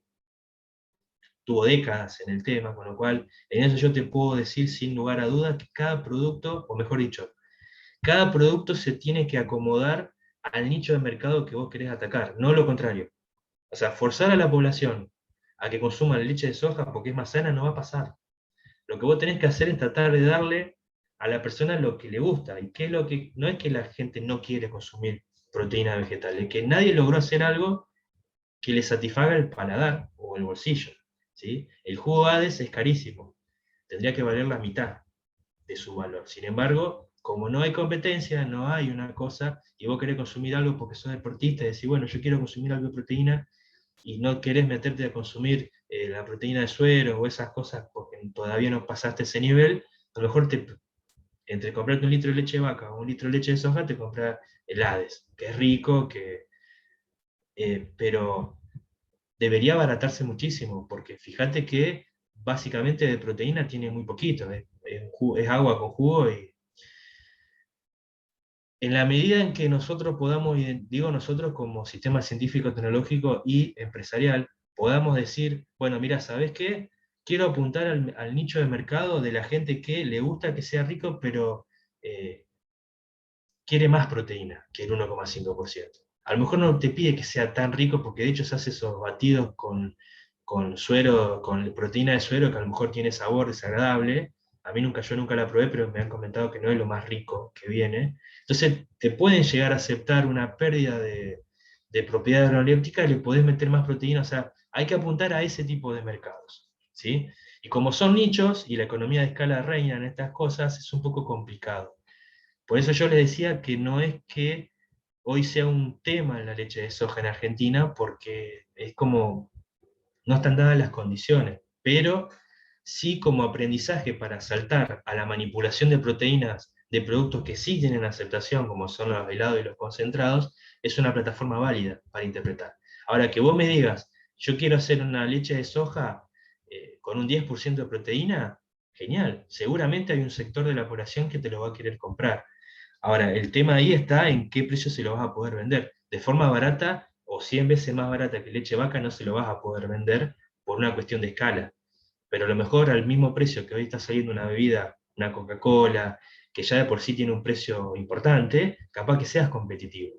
tuvo décadas en el tema, con lo cual, en eso yo te puedo decir sin lugar a dudas que cada producto, o mejor dicho, cada producto se tiene que acomodar al nicho de mercado que vos querés atacar, no lo contrario. O sea, forzar a la población a que consuma leche de soja porque es más sana no va a pasar. Lo que vos tenés que hacer es tratar de darle a la persona lo que le gusta. ¿Y qué es lo que? No es que la gente no quiere consumir proteína vegetal, es que nadie logró hacer algo que le satisfaga el paladar o el bolsillo. ¿Sí? El jugo Hades es carísimo, tendría que valer la mitad de su valor. Sin embargo, como no hay competencia, no hay una cosa, y vos querés consumir algo porque sos deportista, y decís, bueno, yo quiero consumir algo de proteína, y no querés meterte a consumir la proteína de suero o esas cosas porque todavía no pasaste ese nivel, a lo mejor entre comprarte 1 litro de leche de vaca o 1 litro de leche de soja, te compras el Hades, que es rico, pero debería abaratarse muchísimo, porque fíjate que básicamente de proteína tiene muy poquito, es agua con jugo, y en la medida en que nosotros podamos, digo nosotros como sistema científico, tecnológico y empresarial, podamos decir, bueno, mira, ¿sabes qué? Quiero apuntar al nicho de mercado de la gente que le gusta que sea rico, pero eh, quiere más proteína que el 1,5%. A lo mejor no te pide que sea tan rico, porque de hecho se hace esos batidos con suero, con proteína de suero, que a lo mejor tiene sabor desagradable. Yo nunca la probé, pero me han comentado que no es lo más rico que viene. Entonces te pueden llegar a aceptar una pérdida de propiedad organoléptica y le podés meter más proteína. O sea, hay que apuntar a ese tipo de mercados, ¿sí? Y como son nichos y la economía de escala reina en estas cosas, es un poco complicado. Por eso yo les decía que no es que hoy sea un tema en la leche de soja en Argentina, porque es como, no están dadas las condiciones, pero sí como aprendizaje para saltar a la manipulación de proteínas de productos que sí tienen aceptación, como son los helados y los concentrados, es una plataforma válida para interpretar. Ahora, que vos me digas, yo quiero hacer una leche de soja con un 10% de proteína, genial, seguramente hay un sector de la población que te lo va a querer comprar. Ahora, el tema ahí está en qué precio se lo vas a poder vender. De forma barata o 100 veces más barata que leche vaca no se lo vas a poder vender por una cuestión de escala. Pero a lo mejor al mismo precio que hoy está saliendo una bebida, una Coca-Cola, que ya de por sí tiene un precio importante, capaz que seas competitivo.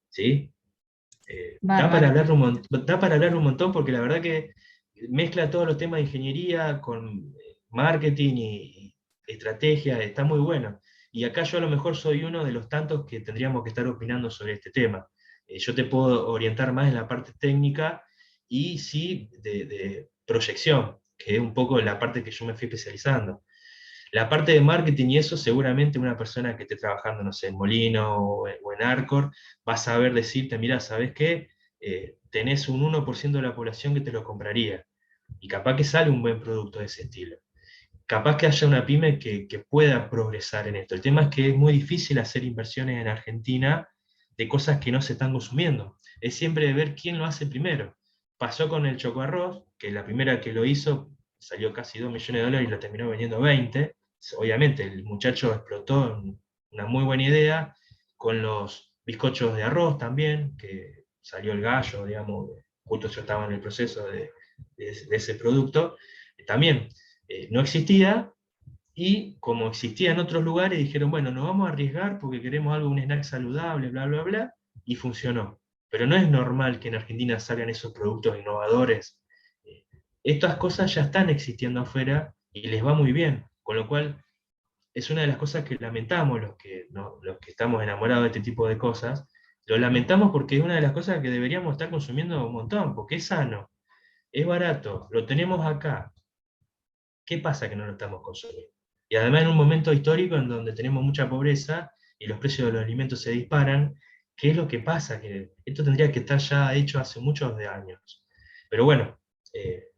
¿Sí? Bárbaro. Da para hablar un montón, porque la verdad que mezcla todos los temas de ingeniería con marketing y estrategia, está muy bueno. Y acá yo a lo mejor soy uno de los tantos que tendríamos que estar opinando sobre este tema. Yo te puedo orientar más en la parte técnica y sí de proyección, que es un poco la parte que yo me fui especializando. La parte de marketing y eso, seguramente una persona que esté trabajando, no sé, en Molino o en Arcor, va a saber decirte, mira, ¿sabes qué? Tenés un 1% de la población que te lo compraría. Y capaz que sale un buen producto de ese estilo. Capaz que haya una pyme que pueda progresar en esto. El tema es que es muy difícil hacer inversiones en Argentina de cosas que no se están consumiendo. Es siempre de ver quién lo hace primero. Pasó con el chocoarroz, que la primera que lo hizo salió casi 2 millones de dólares y lo terminó vendiendo 20. Obviamente el muchacho explotó una muy buena idea, con los bizcochos de arroz también, que salió el gallo, digamos, justo yo estaba en el proceso de ese producto, también no existía, y como existía en otros lugares, dijeron, bueno, nos vamos a arriesgar porque queremos algo, un snack saludable, bla, bla, bla, y funcionó. Pero no es normal que en Argentina salgan esos productos innovadores. Eh, Estas cosas ya están existiendo afuera y les va muy bien, con lo cual es una de las cosas que lamentamos los que estamos enamorados de este tipo de cosas. Lo lamentamos porque es una de las cosas que deberíamos estar consumiendo un montón, porque es sano, es barato, lo tenemos acá. ¿Qué pasa que no lo estamos consumiendo? Y además en un momento histórico en donde tenemos mucha pobreza y los precios de los alimentos se disparan, ¿qué es lo que pasa? Que esto tendría que estar ya hecho hace muchos de años. Pero bueno, eh,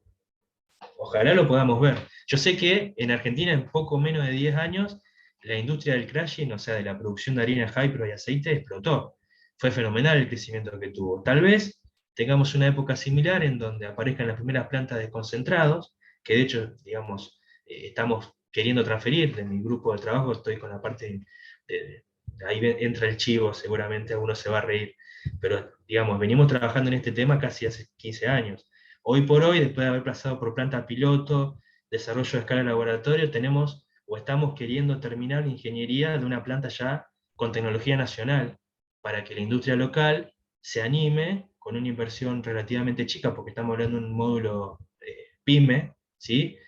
ojalá lo podamos ver. Yo sé que en Argentina en poco menos de 10 años la industria del crushing, o sea, de la producción de harina Hypro y aceite, explotó. Fue fenomenal el crecimiento que tuvo. Tal vez tengamos una época similar en donde aparezcan las primeras plantas de concentrados, que de hecho, digamos, estamos queriendo transferir de mi grupo de trabajo, estoy con la parte ahí entra el chivo, seguramente alguno se va a reír, pero digamos, venimos trabajando en este tema casi hace 15 años. Hoy por hoy, después de haber pasado por planta piloto, desarrollo a escala laboratorio, tenemos o estamos queriendo terminar la ingeniería de una planta ya con tecnología nacional, para que la industria local se anime con una inversión relativamente chica, porque estamos hablando de un módulo PYME, ¿sí?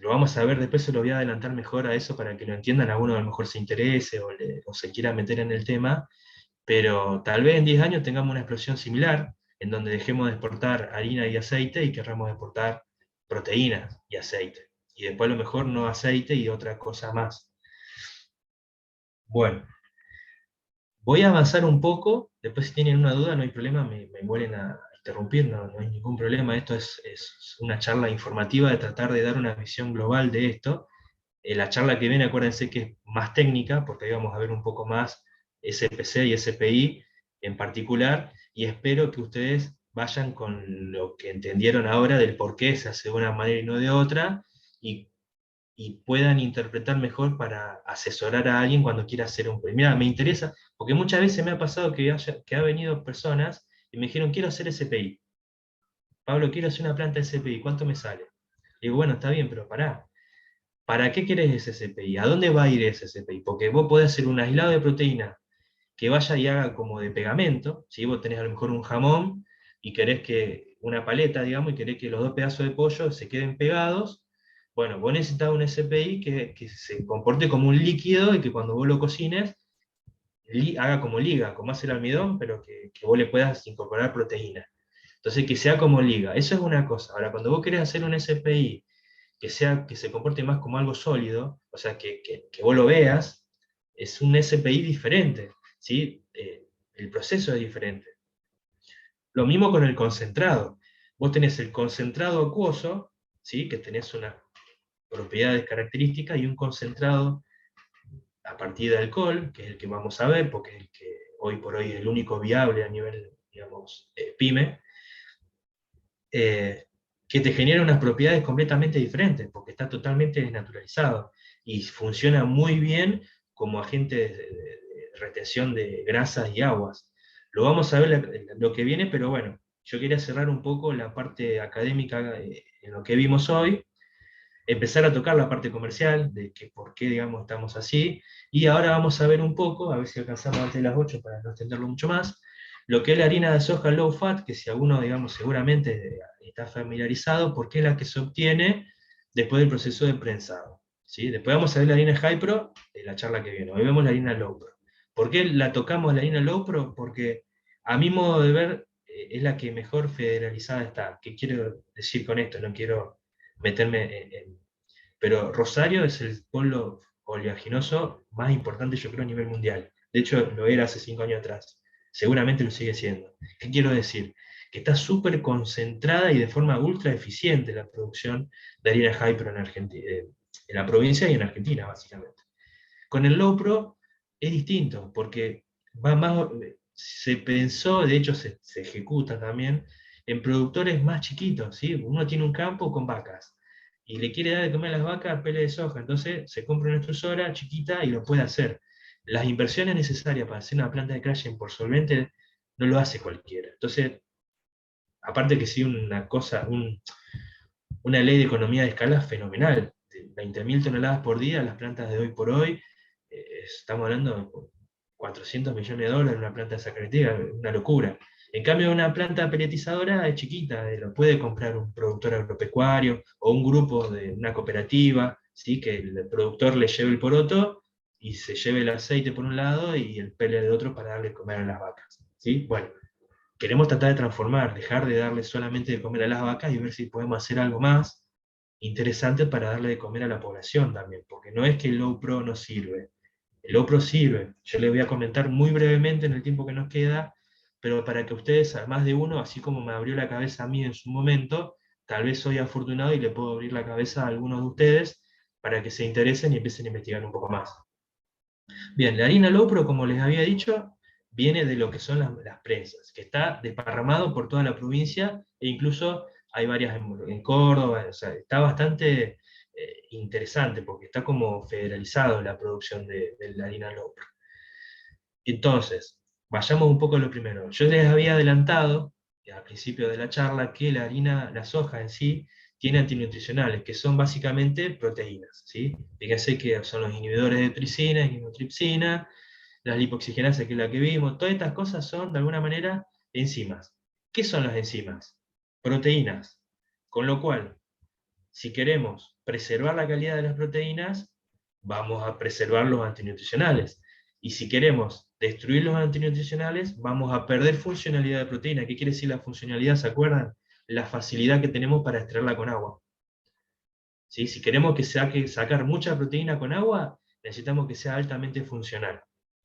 lo vamos a ver después, se lo voy a adelantar mejor a eso para que lo entiendan, a uno a lo mejor se interese o se quiera meter en el tema, pero tal vez en 10 años tengamos una explosión similar, en donde dejemos de exportar harina y aceite y querramos exportar proteínas y aceite. Y después a lo mejor no aceite y otra cosa más. Bueno, voy a avanzar un poco, después si tienen una duda no hay problema, me vuelven a interrumpir, no hay ningún problema, esto es una charla informativa de tratar de dar una visión global de esto. La charla que viene, acuérdense que es más técnica, porque ahí vamos a ver un poco más SPC y SPI en particular, y espero que ustedes vayan con lo que entendieron ahora del por qué se hace de una manera y no de otra, y puedan interpretar mejor para asesorar a alguien cuando quiera hacer un proyecto. Mira, me interesa, porque muchas veces me ha pasado que ha venido personas y me dijeron, quiero hacer SPI. Pablo, quiero hacer una planta SPI, ¿cuánto me sale? Y digo, bueno, está bien, pero pará. ¿Para qué querés ese SPI? ¿A dónde va a ir ese SPI? Porque vos podés hacer un aislado de proteína que vaya y haga como de pegamento, si vos tenés a lo mejor un jamón y querés que una paleta, digamos, y querés que los dos pedazos de pollo se queden pegados, bueno, vos necesitas un SPI que se comporte como un líquido y que cuando vos lo cocines haga como liga, como hace el almidón, pero que vos le puedas incorporar proteína. Entonces, que sea como liga. Eso es una cosa. Ahora, cuando vos querés hacer un SPI que se comporte más como algo sólido, o sea, que vos lo veas, es un SPI diferente, ¿sí? El proceso es diferente. Lo mismo con el concentrado. Vos tenés el concentrado acuoso, ¿sí? Que tenés unas propiedades características, y un concentrado a partir de alcohol, que es el que vamos a ver, porque es el que hoy por hoy es el único viable a nivel, digamos, PYME, que te genera unas propiedades completamente diferentes, porque está totalmente desnaturalizado, y funciona muy bien como agente de retención de grasas y aguas. Lo vamos a ver lo que viene, pero bueno, yo quería cerrar un poco la parte académica en lo que vimos hoy, empezar a tocar la parte comercial, de que por qué, digamos, estamos así, y ahora vamos a ver un poco, a ver si alcanzamos antes de las 8 para no extenderlo mucho más, lo que es la harina de soja low fat, que si alguno, digamos, seguramente está familiarizado, porque es la que se obtiene después del proceso de prensado. ¿Sí? Después vamos a ver la harina high pro, de la charla que viene. Hoy vemos la harina low pro. ¿Por qué la tocamos la harina low pro? Porque a mi modo de ver es la que mejor federalizada está. ¿Qué quiero decir con esto? No quiero meterme pero Rosario es el polo oleaginoso más importante, yo creo, a nivel mundial. De hecho, lo era hace 5 años atrás. Seguramente lo sigue siendo. ¿Qué quiero decir? Que está súper concentrada y de forma ultra eficiente la producción de harina high pro en Argentina, en la provincia y en Argentina, básicamente. Con el low pro es distinto, porque va más, se pensó, de hecho se ejecuta también, en productores más chiquitos, ¿sí? Uno tiene un campo con vacas, y le quiere dar de comer a las vacas pele de soja, entonces se compra una extrusora chiquita y lo puede hacer. Las inversiones necesarias para hacer una planta de crushing por solvente no lo hace cualquiera. Entonces, aparte que sí, una ley de economía de escala fenomenal, de 20.000 toneladas por día, las plantas de hoy por hoy, estamos hablando de 400 millones de dólares en una planta de esa característica, una locura. En cambio, una planta peletizadora es chiquita, lo puede comprar un productor agropecuario o un grupo de una cooperativa, ¿sí? Que el productor le lleve el poroto y se lleve el aceite por un lado y el pele de otro para darle de comer a las vacas. ¿Sí? Bueno, queremos tratar de transformar, dejar de darle solamente de comer a las vacas y ver si podemos hacer algo más interesante para darle de comer a la población también, porque no es que el low pro no sirve, el low pro sirve. Yo les voy a comentar muy brevemente en el tiempo que nos queda, pero para que ustedes, además de uno, así como me abrió la cabeza a mí en su momento, tal vez soy afortunado y le puedo abrir la cabeza a algunos de ustedes para que se interesen y empiecen a investigar un poco más. Bien, la harina low pro, como les había dicho, viene de lo que son las prensas, que está desparramado por toda la provincia, e incluso hay varias en Córdoba, o sea, está bastante interesante, porque está como federalizado la producción de la harina low pro. Entonces, vayamos un poco a lo primero. Yo les había adelantado, al principio de la charla, que la harina, la soja en sí, tiene antinutricionales, que son básicamente proteínas, ¿sí? Fíjense que son los inhibidores de tripsina, quimotripsina, las lipoxigenasas, que es la que vimos, todas estas cosas son, de alguna manera, enzimas. ¿Qué son las enzimas? Proteínas. Con lo cual, si queremos preservar la calidad de las proteínas, vamos a preservar los antinutricionales. Y si queremos destruir los antinutricionales, vamos a perder funcionalidad de proteína. ¿Qué quiere decir la funcionalidad? ¿Se acuerdan? La facilidad que tenemos para extraerla con agua. ¿Sí? Si queremos que sacar mucha proteína con agua, necesitamos que sea altamente funcional,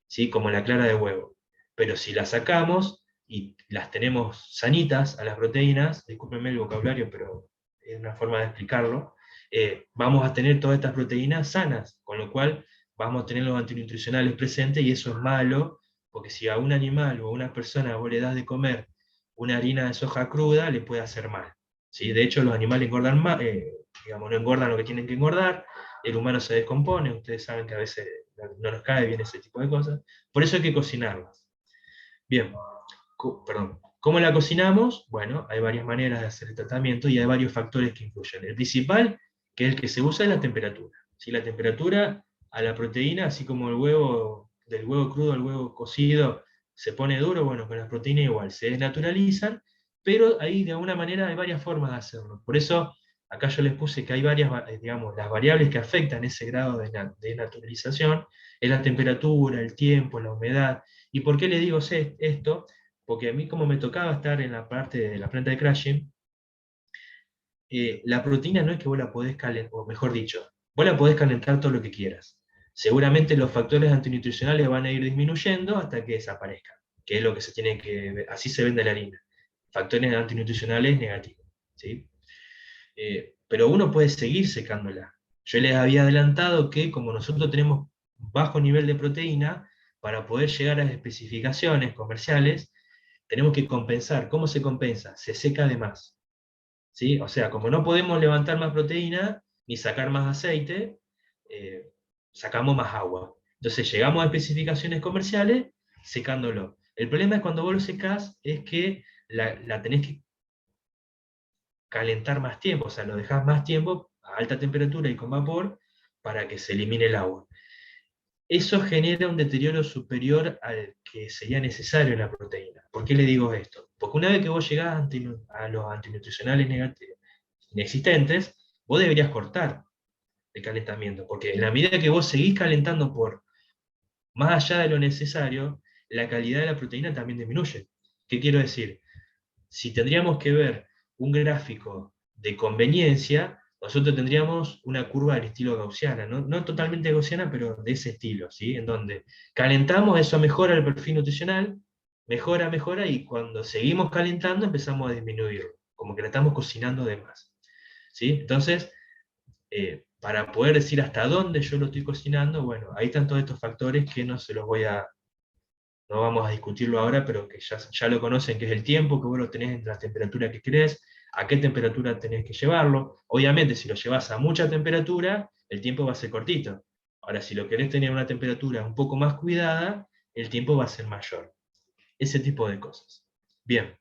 ¿sí? Como la clara de huevo. Pero si la sacamos y las tenemos sanitas a las proteínas, discúlpenme el vocabulario, pero es una forma de explicarlo, vamos a tener todas estas proteínas sanas, con lo cual vamos a tener los antinutricionales presentes, y eso es malo, porque si a un animal o a una persona vos le das de comer una harina de soja cruda, le puede hacer mal. ¿Sí? De hecho, los animales engordan más, digamos, no engordan lo que tienen que engordar, el humano se descompone, ustedes saben que a veces no nos cae bien ese tipo de cosas, por eso hay que cocinarlas. Bien, perdón. ¿Cómo la cocinamos? Bueno, hay varias maneras de hacer el tratamiento y hay varios factores que influyen. El principal, que es el que se usa, es la temperatura. ¿Sí? La temperatura a la proteína, así como el huevo, del huevo crudo al huevo cocido, se pone duro, bueno, con las proteínas igual, se desnaturalizan, pero ahí de alguna manera hay varias formas de hacerlo. Por eso, acá yo les puse que hay varias, digamos, las variables que afectan ese grado de naturalización, es la temperatura, el tiempo, la humedad. ¿Y por qué les digo esto? Porque a mí, como me tocaba estar en la parte de la planta de crushing, la proteína no es que vos la podés calentar, o mejor dicho, vos la podés calentar todo lo que quieras. Seguramente los factores antinutricionales van a ir disminuyendo hasta que desaparezcan, que es lo que se tiene que ver. Así se vende la harina. Factores antinutricionales negativos. ¿Sí? Pero uno puede seguir secándola. Yo les había adelantado que como nosotros tenemos bajo nivel de proteína, para poder llegar a las especificaciones comerciales, tenemos que compensar. ¿Cómo se compensa? Se seca de más. ¿Sí? O sea, como no podemos levantar más proteína, ni sacar más aceite, sacamos más agua. Entonces llegamos a especificaciones comerciales secándolo. El problema es cuando vos lo secás, es que la tenés que calentar más tiempo, o sea, lo dejás más tiempo a alta temperatura y con vapor para que se elimine el agua. Eso genera un deterioro superior al que sería necesario en la proteína. ¿Por qué le digo esto? Porque una vez que vos llegás a los antinutricionales negativos, inexistentes, vos deberías cortar el calentamiento, porque en la medida que vos seguís calentando por más allá de lo necesario, la calidad de la proteína también disminuye. ¿Qué quiero decir? Si tendríamos que ver un gráfico de conveniencia, nosotros tendríamos una curva del estilo gaussiana, no totalmente gaussiana, pero de ese estilo, ¿sí? En donde calentamos, eso mejora el perfil nutricional, mejora, y cuando seguimos calentando empezamos a disminuirlo, como que la estamos cocinando de más. ¿Sí? Entonces, para poder decir hasta dónde yo lo estoy cocinando, bueno, ahí están todos estos factores que no vamos a discutirlo ahora, pero que ya lo conocen, que es el tiempo que vos lo tenés entre la temperatura que querés, a qué temperatura tenés que llevarlo. Obviamente, si lo llevas a mucha temperatura, el tiempo va a ser cortito. Ahora, si lo querés tener a una temperatura un poco más cuidada, el tiempo va a ser mayor. Ese tipo de cosas. Bien.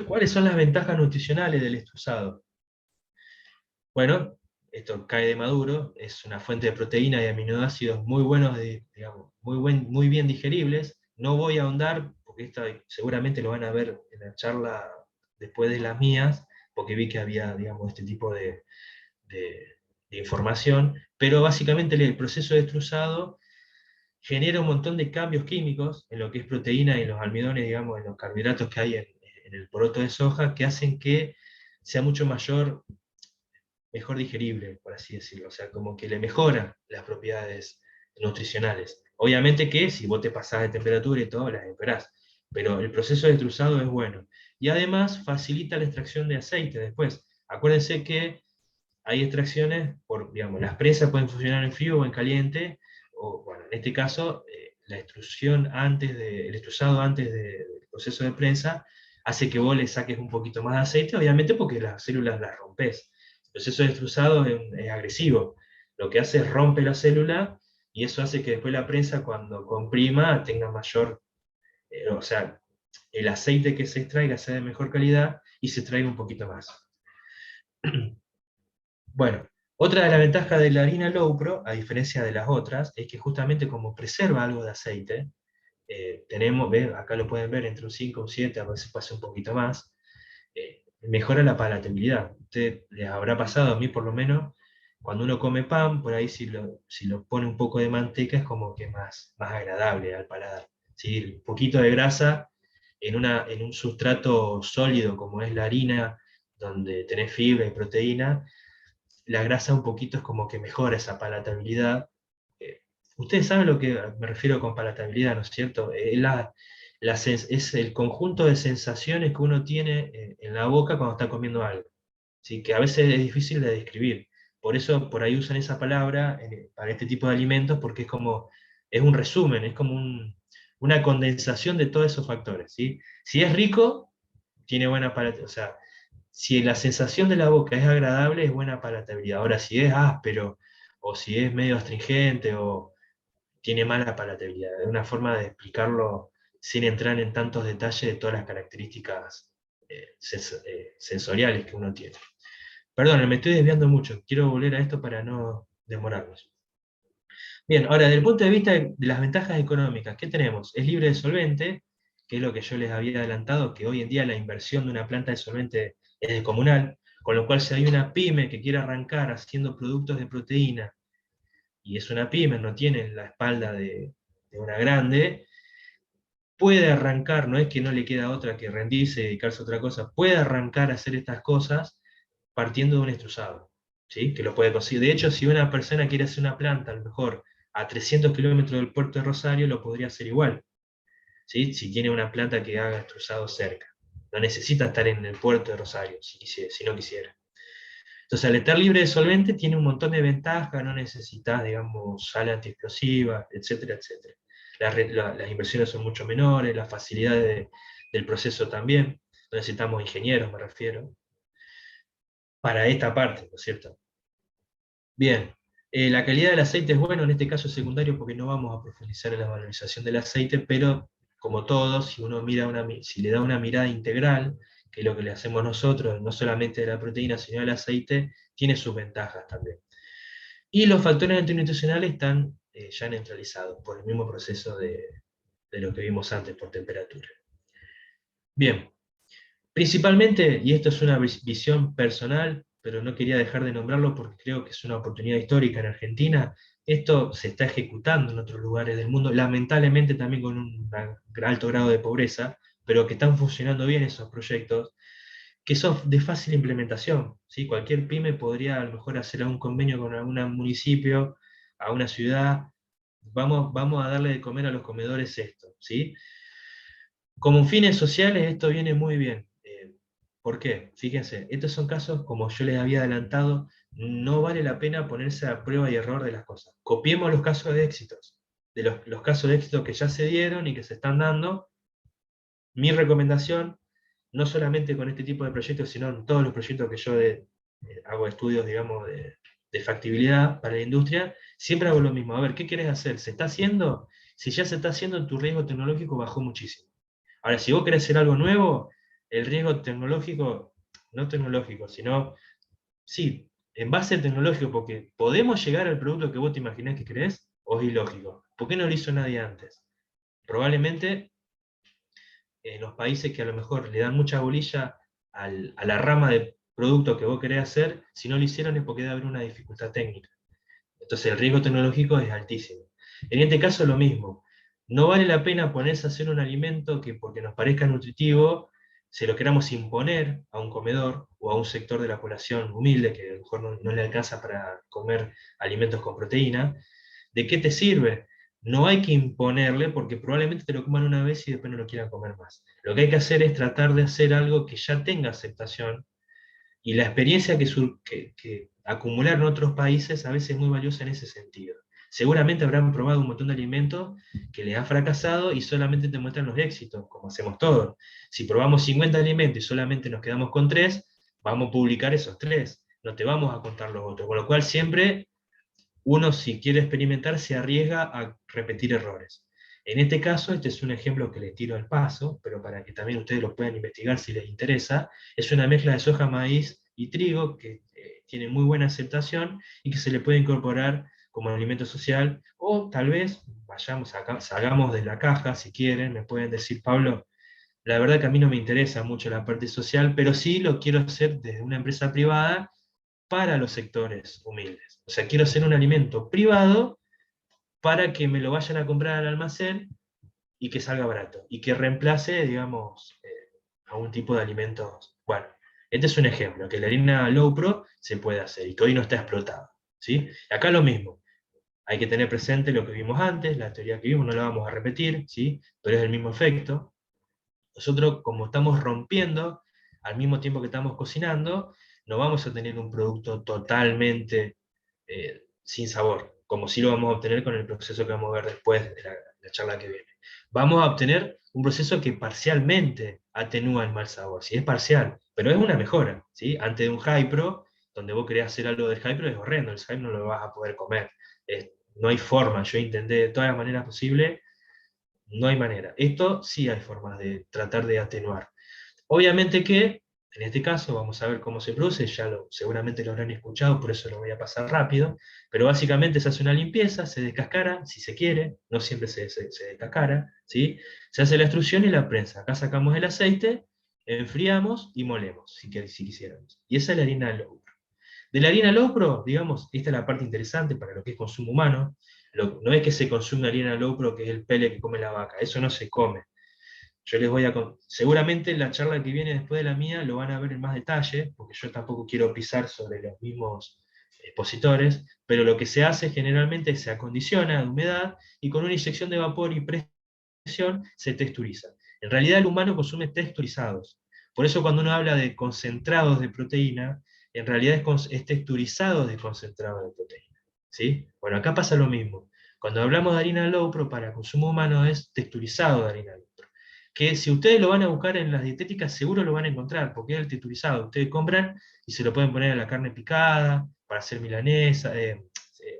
¿Cuáles son las ventajas nutricionales del extrusado? Bueno, esto cae de maduro, es una fuente de proteína y aminoácidos muy buenos, digamos, muy bien digeribles. No voy a ahondar, porque esto seguramente lo van a ver en la charla después de las mías, porque vi que había, digamos, este tipo de información, pero básicamente el proceso de extrusado genera un montón de cambios químicos en lo que es proteína y en los almidones, digamos, en los carbohidratos que hay en el poroto de soja, que hacen que sea mucho mejor digerible, por así decirlo, o sea, como que le mejora las propiedades nutricionales. Obviamente que si vos te pasás de temperatura y todo, las empeorás, pero el proceso de extrusado es bueno. Y además facilita la extracción de aceite después. Acuérdense que hay extracciones, digamos, las presas pueden funcionar en frío o en caliente, o bueno, en este caso, la extrusión el extrusado antes del proceso de prensa hace que vos le saques un poquito más de aceite, obviamente porque las células las rompes. El proceso de extrusado es agresivo. Lo que hace es rompe la célula, y eso hace que después la prensa, cuando comprima, tenga mayor, o sea, el aceite que se extraiga sea de mejor calidad y se traiga un poquito más. Bueno, otra de las ventajas de la harina low pro, a diferencia de las otras, es que justamente como preserva algo de aceite, tenemos, acá lo pueden ver, entre un 5 y un 7, a veces pasa un poquito más, mejora la palatabilidad. A usted les habrá pasado, a mí por lo menos, cuando uno come pan, por ahí si lo pone un poco de manteca es como que más agradable al paladar. ¿Sí? Un poquito de grasa en un sustrato sólido como es la harina, donde tenés fibra y proteína, la grasa un poquito es como que mejora esa palatabilidad. Ustedes saben lo que me refiero con palatabilidad, ¿no es cierto? Es el conjunto de sensaciones que uno tiene en la boca cuando está comiendo algo, ¿sí? Que a veces es difícil de describir. Por eso por ahí usan esa palabra para este tipo de alimentos, porque es un resumen, es como una condensación de todos esos factores, ¿sí? Si es rico, tiene buena palatabilidad. O sea, si la sensación de la boca es agradable, es buena palatabilidad. Ahora, si es áspero, o si es medio astringente, o tiene mala palatabilidad. Es una forma de explicarlo sin entrar en tantos detalles de todas las características sensoriales que uno tiene. Perdón, me estoy desviando mucho. Quiero volver a esto para no demorarnos. Bien, ahora, desde el punto de vista de las ventajas económicas, ¿qué tenemos? Es libre de solvente, que es lo que yo les había adelantado, que hoy en día la inversión de una planta de solvente es descomunal, con lo cual si hay una pyme que quiere arrancar haciendo productos de proteína, y es una pyme, no tiene la espalda de una grande, puede arrancar, no es que no le queda otra que rendirse y dedicarse a otra cosa, puede arrancar a hacer estas cosas partiendo de un extrusado, ¿sí? Que lo puede conseguir. De hecho, si una persona quiere hacer una planta, a lo mejor a 300 kilómetros del puerto de Rosario, lo podría hacer igual, ¿sí? Si tiene una planta que haga extrusado cerca. No necesita estar en el puerto de Rosario, si no quisiera. Entonces, al estar libre de solvente, tiene un montón de ventajas, no necesitas, digamos, sal antiexplosiva, etcétera, etcétera. Las inversiones son mucho menores, la facilidad del proceso también. No necesitamos ingenieros, me refiero, para esta parte, ¿no es cierto? Bien, la calidad del aceite es bueno, en este caso es secundario porque no vamos a profundizar en la valorización del aceite, pero como todo, si uno si le da una mirada integral, que es lo que le hacemos nosotros, no solamente de la proteína, sino del aceite, tiene sus ventajas también. Y los factores antinutricionales están ya neutralizados por el mismo proceso de lo que vimos antes, por temperatura. Bien, principalmente, y esto es una visión personal, pero no quería dejar de nombrarlo porque creo que es una oportunidad histórica en Argentina, esto se está ejecutando en otros lugares del mundo, lamentablemente también con un alto grado de pobreza, pero que están funcionando bien esos proyectos, que son de fácil implementación, ¿sí? Cualquier pyme podría a lo mejor hacer algún convenio con algún municipio, a una ciudad, vamos a darle de comer a los comedores esto, ¿sí? Como fines sociales esto viene muy bien. ¿Por qué? Fíjense, estos son casos, como yo les había adelantado, no vale la pena ponerse a prueba y error de las cosas. Copiemos los casos de éxitos, de los casos de éxito que ya se dieron y que se están dando. Mi recomendación, no solamente con este tipo de proyectos, sino en todos los proyectos que yo hago estudios, digamos, de factibilidad para la industria, siempre hago lo mismo. A ver, ¿qué querés hacer? ¿Se está haciendo? Si ya se está haciendo, tu riesgo tecnológico bajó muchísimo. Ahora, si vos querés hacer algo nuevo, el riesgo tecnológico, no tecnológico, sino, sí, en base tecnológico, porque podemos llegar al producto que vos te imaginás que querés, o es ilógico. ¿Por qué no lo hizo nadie antes? Probablemente en los países que a lo mejor le dan mucha bolilla a la rama de producto que vos querés hacer, si no lo hicieron es porque debe haber una dificultad técnica. Entonces el riesgo tecnológico es altísimo. En este caso lo mismo. No vale la pena ponerse a hacer un alimento que porque nos parezca nutritivo, se lo queramos imponer a un comedor o a un sector de la población humilde que a lo mejor no le alcanza para comer alimentos con proteína. ¿De qué te sirve? No hay que imponerle porque probablemente te lo coman una vez y después no lo quieran comer más. Lo que hay que hacer es tratar de hacer algo que ya tenga aceptación, y la experiencia que acumularon otros países a veces es muy valiosa en ese sentido. Seguramente habrán probado un montón de alimentos que les ha fracasado y solamente te muestran los éxitos, como hacemos todos. Si probamos 50 alimentos y solamente nos quedamos con 3, vamos a publicar esos 3, no te vamos a contar los otros. Con lo cual siempre uno, si quiere experimentar, se arriesga a repetir errores. En este caso, este es un ejemplo que les tiro al paso, pero para que también ustedes lo puedan investigar si les interesa. Es una mezcla de soja, maíz y trigo que tiene muy buena aceptación y que se le puede incorporar como alimento social, o tal vez salgamos de la caja, si quieren, me pueden decir, Pablo, la verdad que a mí no me interesa mucho la parte social, pero sí lo quiero hacer desde una empresa privada para los sectores humildes. O sea, quiero hacer un alimento privado para que me lo vayan a comprar al almacén y que salga barato, y que reemplace, digamos, algún tipo de alimentos. Bueno, este es un ejemplo, que la harina low pro se puede hacer y que hoy no está explotada, ¿sí? Acá lo mismo, hay que tener presente lo que vimos antes, la teoría que vimos no la vamos a repetir, ¿sí? Pero es el mismo efecto. Nosotros, como estamos rompiendo, al mismo tiempo que estamos cocinando, no vamos a tener un producto totalmente sin sabor, como sí lo vamos a obtener con el proceso que vamos a ver después de la charla que viene. Vamos a obtener un proceso que parcialmente atenúa el mal sabor, si es parcial, pero es una mejora, ¿sí? Antes de un Hypro, donde vos querés hacer algo del Hypro, es horrendo, el Hypro no lo vas a poder comer. No hay forma, yo intenté de todas las maneras posibles, no hay manera. Esto sí hay formas de tratar de atenuar. Obviamente que, en este caso, vamos a ver cómo se produce, seguramente lo habrán escuchado, por eso lo voy a pasar rápido, pero básicamente se hace una limpieza, se descascara, si se quiere, no siempre se descascara, ¿sí? Se hace la extrusión y la prensa. Acá sacamos el aceite, enfriamos y molemos, si quisiéramos. Y esa es la harina low pro. De la harina low pro, digamos, esta es la parte interesante para lo que es consumo humano. No es que se consume harina low pro, que es el pele que come la vaca, eso no se come. Yo les voy a seguramente en la charla que viene después de la mía lo van a ver en más detalle, porque yo tampoco quiero pisar sobre los mismos expositores, pero lo que se hace generalmente es se acondiciona de humedad y con una inyección de vapor y presión se texturiza. En realidad el humano consume texturizados. Por eso cuando uno habla de concentrados de proteína, en realidad es texturizado de concentrado de proteína. ¿Sí? Bueno, acá pasa lo mismo. Cuando hablamos de harina low pro para consumo humano es texturizado de harina low pro. Que si ustedes lo van a buscar en las dietéticas seguro lo van a encontrar, porque es el texturizado. Ustedes compran y se lo pueden poner a la carne picada, para hacer milanesas,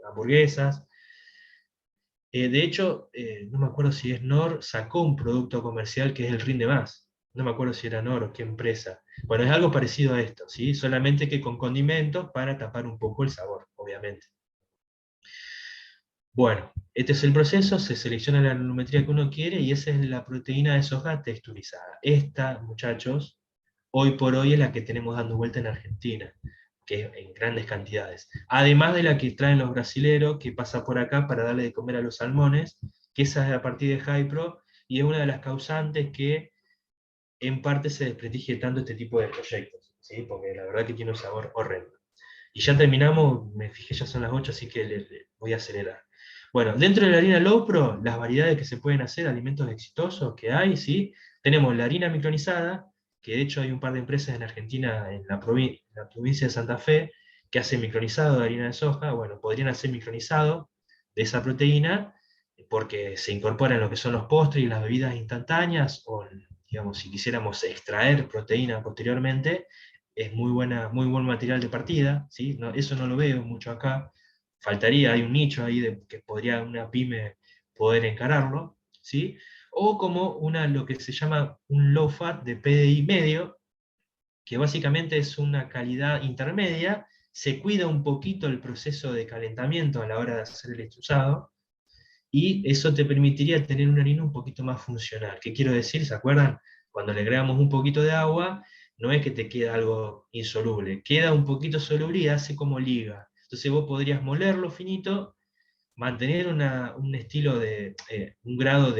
hamburguesas. De hecho, no me acuerdo si es Nor, sacó un producto comercial que es el Rinde Más. No me acuerdo si era Nor o qué empresa. Bueno, es algo parecido a esto, ¿sí? Solamente que con condimentos para tapar un poco el sabor, obviamente. Bueno, este es el proceso, se selecciona la nanometría que uno quiere y esa es la proteína de soja texturizada. Esta, muchachos, hoy por hoy es la que tenemos dando vuelta en Argentina, que es en grandes cantidades. Además de la que traen los brasileros, que pasa por acá para darle de comer a los salmones, que esa es a partir de Hypro, y es una de las causantes que en parte se desprestigie tanto este tipo de proyectos, ¿sí? Porque la verdad que tiene un sabor horrendo. Y ya terminamos, me fijé ya son las 8, así que le voy a acelerar. Bueno, dentro de la harina low pro, las variedades que se pueden hacer, alimentos exitosos que hay, ¿sí? Tenemos la harina micronizada, que de hecho hay un par de empresas en Argentina, en la provincia de Santa Fe, que hacen micronizado de harina de soja. Bueno, podrían hacer micronizado de esa proteína, porque se incorporan lo que son los postres y las bebidas instantáneas, o digamos, si quisiéramos extraer proteína posteriormente, es muy buen material de partida, ¿sí? No, eso no lo veo mucho acá. Faltaría, hay un nicho ahí que podría una pyme poder encararlo, ¿sí? O como lo que se llama un low fat de PDI medio, que básicamente es una calidad intermedia, se cuida un poquito el proceso de calentamiento a la hora de hacer el extrusado, y eso te permitiría tener una harina un poquito más funcional. ¿Qué quiero decir? ¿Se acuerdan? Cuando le agregamos un poquito de agua, no es que te queda algo insoluble, queda un poquito soluble y hace como liga. Entonces vos podrías molerlo finito, mantener un estilo un grado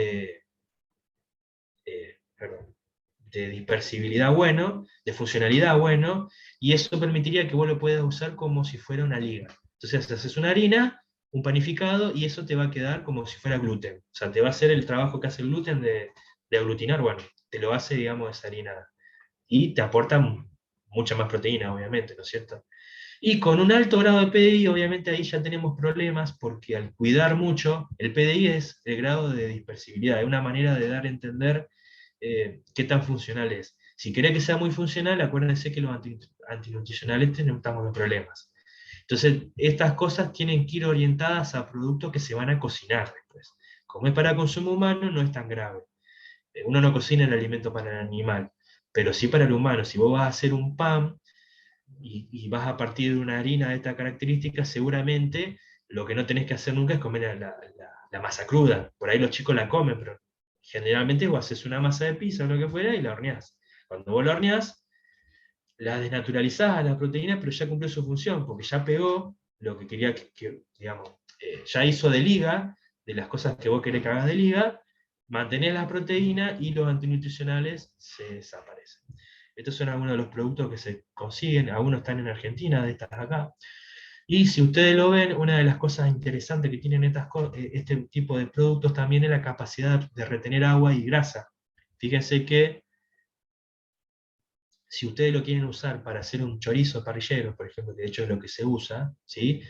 perdón, de dispersibilidad bueno, de funcionalidad bueno, y eso permitiría que vos lo puedas usar como si fuera una liga. Entonces haces una harina, un panificado, y eso te va a quedar como si fuera gluten. O sea, te va a hacer el trabajo que hace el gluten de aglutinar, bueno, te lo hace, digamos, esa harina. Y te aporta mucha más proteína, obviamente, ¿no es cierto? Y con un alto grado de PDI, obviamente ahí ya tenemos problemas, porque al cuidar mucho, el PDI es el grado de dispersibilidad, es una manera de dar a entender qué tan funcional es. Si querés que sea muy funcional, acuérdense que los antinutricionales tenemos de problemas. Entonces, estas cosas tienen que ir orientadas a productos que se van a cocinar después. Como es para consumo humano, no es tan grave. Uno no cocina el alimento para el animal, pero sí para el humano. Si vos vas a hacer un pan y vas a partir de una harina de esta característica, seguramente lo que no tenés que hacer nunca es comer la masa cruda. Por ahí los chicos la comen, pero Generalmente vos haces una masa de pizza o lo que fuera y la horneás. Cuando vos la horneás, la desnaturalizás a la proteína, pero ya cumplió su función, porque ya pegó lo que quería digamos, ya hizo de liga, de las cosas que vos querés que hagas de liga, mantenés la proteína y los antinutricionales se desaparecen. Estos son algunos de los productos que se consiguen, algunos están en Argentina, de estas acá. Y si ustedes lo ven, una de las cosas interesantes que tienen este tipo de productos también es la capacidad de retener agua y grasa. Fíjense que si ustedes lo quieren usar para hacer un chorizo parrillero, por ejemplo, que de hecho es lo que se usa, ¿sí?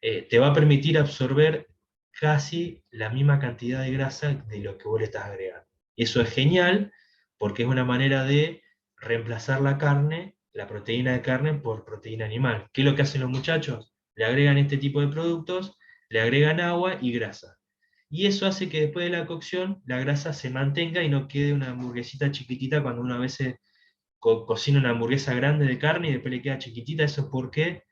Te va a permitir absorber casi la misma cantidad de grasa de lo que vos le estás agregando. Eso es genial, porque es una manera de reemplazar la carne, la proteína de carne, por proteína animal. ¿Qué es lo que hacen los muchachos? Le agregan este tipo de productos, le agregan agua y grasa. Y eso hace que después de la cocción la grasa se mantenga y no quede una hamburguesita chiquitita cuando uno a veces cocina una hamburguesa grande de carne y después le queda chiquitita. Eso es porque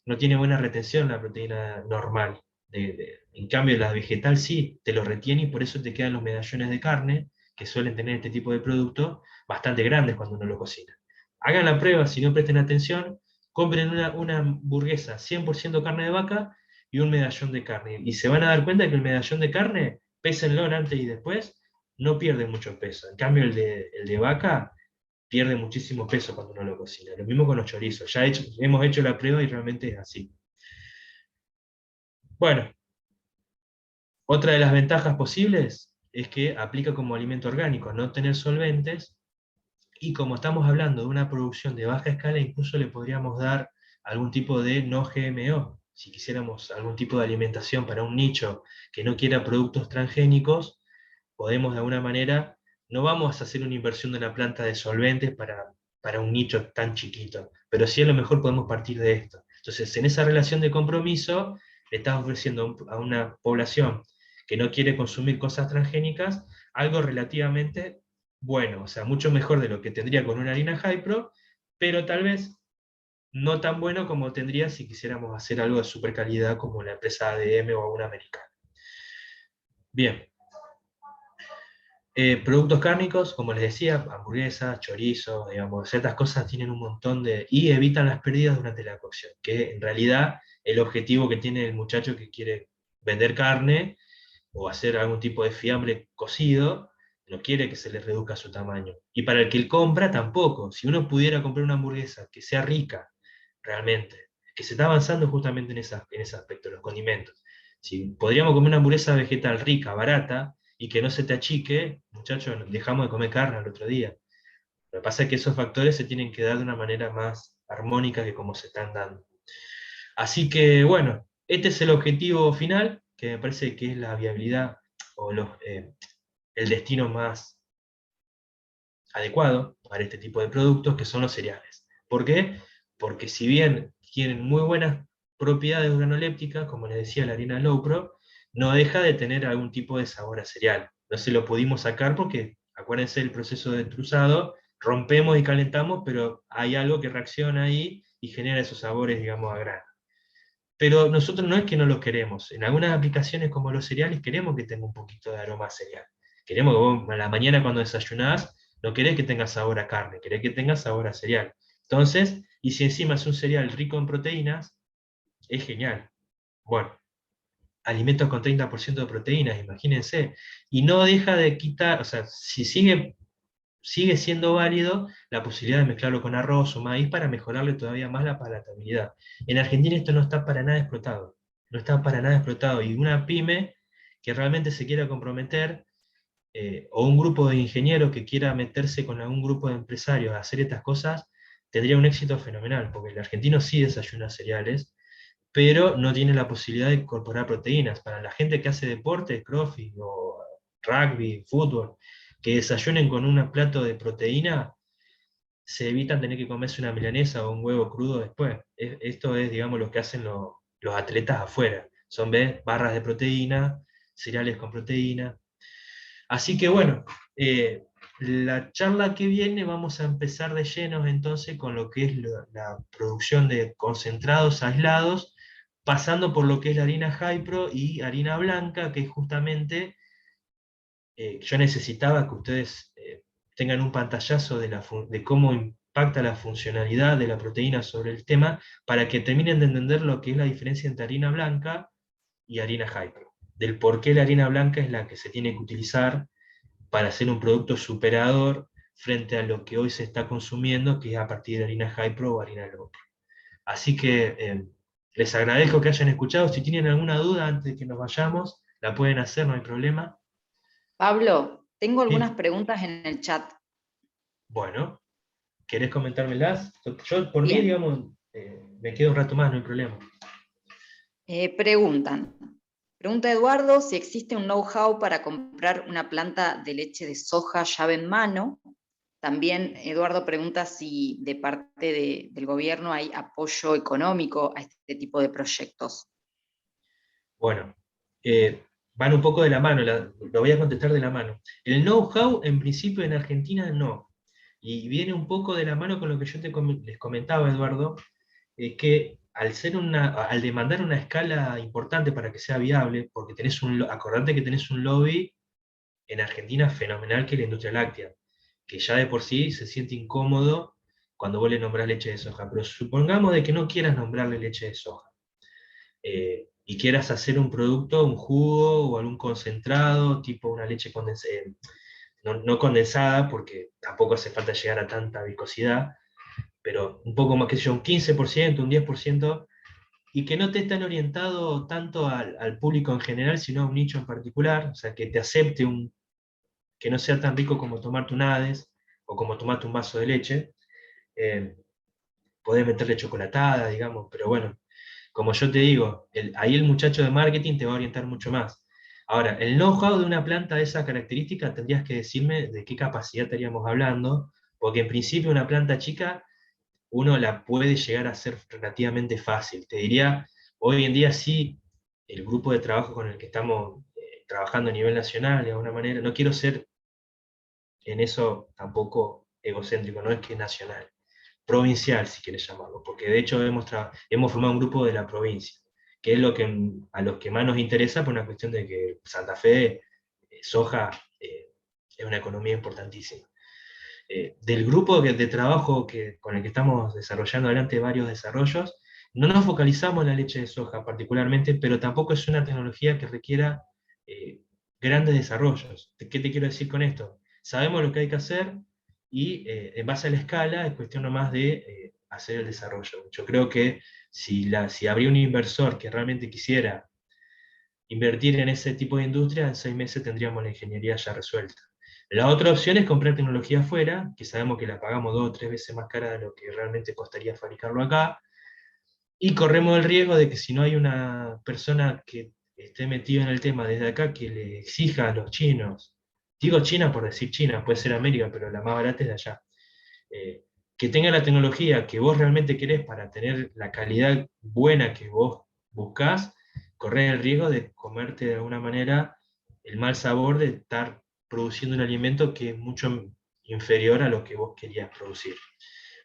no tiene buena retención la proteína normal. En cambio, la vegetal sí, te lo retiene y por eso te quedan los medallones de carne, que suelen tener este tipo de productos, bastante grandes cuando uno lo cocina. Hagan la prueba, si no presten atención, compren una hamburguesa 100% carne de vaca y un medallón de carne. Y se van a dar cuenta que el medallón de carne, pésenlo antes y después, no pierde mucho peso. En cambio, el de vaca pierde muchísimo peso cuando uno lo cocina. Lo mismo con los chorizos. Ya hemos hecho la prueba y realmente es así. Bueno, otra de las ventajas posibles es que aplica como alimento orgánico, no tener solventes, y como estamos hablando de una producción de baja escala, incluso le podríamos dar algún tipo de no GMO. Si quisiéramos algún tipo de alimentación para un nicho que no quiera productos transgénicos, podemos de alguna manera, no vamos a hacer una inversión de una planta de solventes para un nicho tan chiquito, pero sí a lo mejor podemos partir de esto. Entonces, en esa relación de compromiso, le estás ofreciendo a una población que no quiere consumir cosas transgénicas algo relativamente bueno, o sea, mucho mejor de lo que tendría con una harina Hypro, pero tal vez no tan bueno como tendría si quisiéramos hacer algo de super calidad como la empresa ADM o una americana. Bien. Productos cárnicos, como les decía, hamburguesas, chorizos, digamos, ciertas cosas tienen un montón de... y evitan las pérdidas durante la cocción, que en realidad el objetivo que tiene el muchacho que quiere vender carne o hacer algún tipo de fiambre cocido, no quiere que se le reduzca su tamaño. Y para el que él compra tampoco. Si uno pudiera comprar una hamburguesa que sea rica, realmente, que se está avanzando justamente en ese aspecto, los condimentos. Si podríamos comer una hamburguesa vegetal rica, barata, y que no se te achique, muchachos, dejamos de comer carne al otro día. Lo que pasa es que esos factores se tienen que dar de una manera más armónica que como se están dando. Así que, bueno, este es el objetivo final, que me parece que es la viabilidad o el destino más adecuado para este tipo de productos, que son los cereales. ¿Por qué? Porque si bien tienen muy buenas propiedades organolépticas, como les decía la harina Low Pro, no deja de tener algún tipo de sabor a cereal. No se lo pudimos sacar porque, acuérdense del proceso de truzado, rompemos y calentamos, pero hay algo que reacciona ahí y genera esos sabores, digamos, a grano. Pero nosotros no es que no los queremos. En algunas aplicaciones como los cereales queremos que tenga un poquito de aroma a cereal. Queremos que vos a la mañana cuando desayunás no querés que tenga sabor a carne, querés que tenga sabor a cereal. Entonces, y si encima es un cereal rico en proteínas, es genial. Bueno, alimentos con 30% de proteínas, imagínense. Y no deja de quitar, o sea, si sigue siendo válido la posibilidad de mezclarlo con arroz o maíz para mejorarle todavía más la palatabilidad. En Argentina esto no está para nada explotado, no está para nada explotado, y una pyme que realmente se quiera comprometer, o un grupo de ingenieros que quiera meterse con algún grupo de empresarios a hacer estas cosas, tendría un éxito fenomenal, porque el argentino sí desayuna cereales, pero no tiene la posibilidad de incorporar proteínas. Para la gente que hace deporte, crossfit o rugby, fútbol, que desayunen con un plato de proteína, se evitan tener que comerse una milanesa o un huevo crudo después. Esto es, digamos, lo que hacen los atletas afuera. Son barras de proteína, cereales con proteína. Así que bueno, la charla que viene vamos a empezar de llenos entonces con lo que es la producción de concentrados aislados, pasando por lo que es la harina Hypro y harina blanca, que es justamente yo necesitaba que ustedes tengan un pantallazo de cómo impacta la funcionalidad de la proteína sobre el tema, para que terminen de entender lo que es la diferencia entre harina blanca y harina Hi-Pro, del por qué la harina blanca es la que se tiene que utilizar para hacer un producto superador frente a lo que hoy se está consumiendo, que es a partir de harina Hi-Pro o harina Low-Pro. Así que les agradezco que hayan escuchado. Si tienen alguna duda antes de que nos vayamos, la pueden hacer, no hay problema. Pablo, tengo algunas Sí. preguntas en el chat. Bueno, ¿querés comentármelas? Yo por mí, Bien. digamos, me quedo un rato más, no hay problema. Pregunta Eduardo si existe un know-how para comprar una planta de leche de soja llave en mano. También Eduardo pregunta si de parte del gobierno hay apoyo económico a este tipo de proyectos. Bueno, van un poco de la mano, lo voy a contestar de la mano. El know-how, en principio, en Argentina no. Y viene un poco de la mano con lo que yo les comentaba, Eduardo, que al demandar una escala importante para que sea viable, porque acordate que tenés un lobby en Argentina fenomenal, que es la industria láctea, que ya de por sí se siente incómodo cuando vos le nombrás leche de soja. Pero supongamos de que no quieras nombrarle leche de soja, y quieras hacer un producto, un jugo o algún concentrado, tipo una leche condensada, no condensada, porque tampoco hace falta llegar a tanta viscosidad, pero un poco más, que sé yo, un 15%, un 10%, y que no te están orientado tanto al público en general, sino a un nicho en particular, o sea, que te acepte que no sea tan rico como tomarte un Hades, o como tomarte un vaso de leche. Podés meterle chocolatada, digamos, pero bueno, como yo te digo, ahí el muchacho de marketing te va a orientar mucho más. Ahora, el know-how de una planta de esa característica tendrías que decirme de qué capacidad estaríamos hablando, porque en principio una planta chica uno la puede llegar a hacer relativamente fácil. Te diría, hoy en día sí, el grupo de trabajo con el que estamos trabajando a nivel nacional, de alguna manera, no quiero ser en eso tampoco egocéntrico, no es que nacional, provincial, si quieres llamarlo, porque de hecho hemos formado un grupo de la provincia, que es a los que más nos interesa por una cuestión de que Santa Fe, soja, es una economía importantísima. Del grupo de trabajo con el que estamos desarrollando adelante varios desarrollos, no nos focalizamos en la leche de soja particularmente, pero tampoco es una tecnología que requiera grandes desarrollos. ¿Qué te quiero decir con esto? Sabemos lo que hay que hacer, y en base a la escala es cuestión nomás de hacer el desarrollo. Yo creo que si habría un inversor que realmente quisiera invertir en ese tipo de industria, en 6 meses tendríamos la ingeniería ya resuelta. La otra opción es comprar tecnología afuera, que sabemos que la pagamos 2 o 3 veces más cara de lo que realmente costaría fabricarlo acá, y corremos el riesgo de que si no hay una persona que esté metida en el tema desde acá, que le exija a los chinos, digo China por decir China, puede ser América, pero la más barata es de allá, que tenga la tecnología que vos realmente querés para tener la calidad buena que vos buscás, correr el riesgo de comerte de alguna manera el mal sabor de estar produciendo un alimento que es mucho inferior a lo que vos querías producir.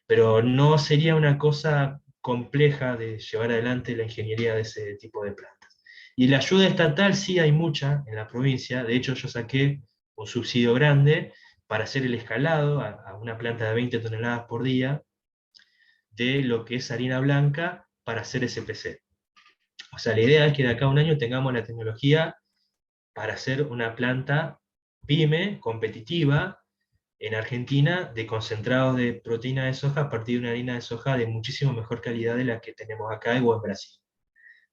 Pero no sería una cosa compleja de llevar adelante la ingeniería de ese tipo de plantas. Y la ayuda estatal sí hay mucha en la provincia. De hecho, yo saqué un subsidio grande para hacer el escalado a una planta de 20 toneladas por día de lo que es harina blanca para hacer SPC. O sea, la idea es que de acá a un año tengamos la tecnología para hacer una planta pyme, competitiva, en Argentina, de concentrados de proteína de soja a partir de una harina de soja de muchísimo mejor calidad de la que tenemos acá o en Brasil.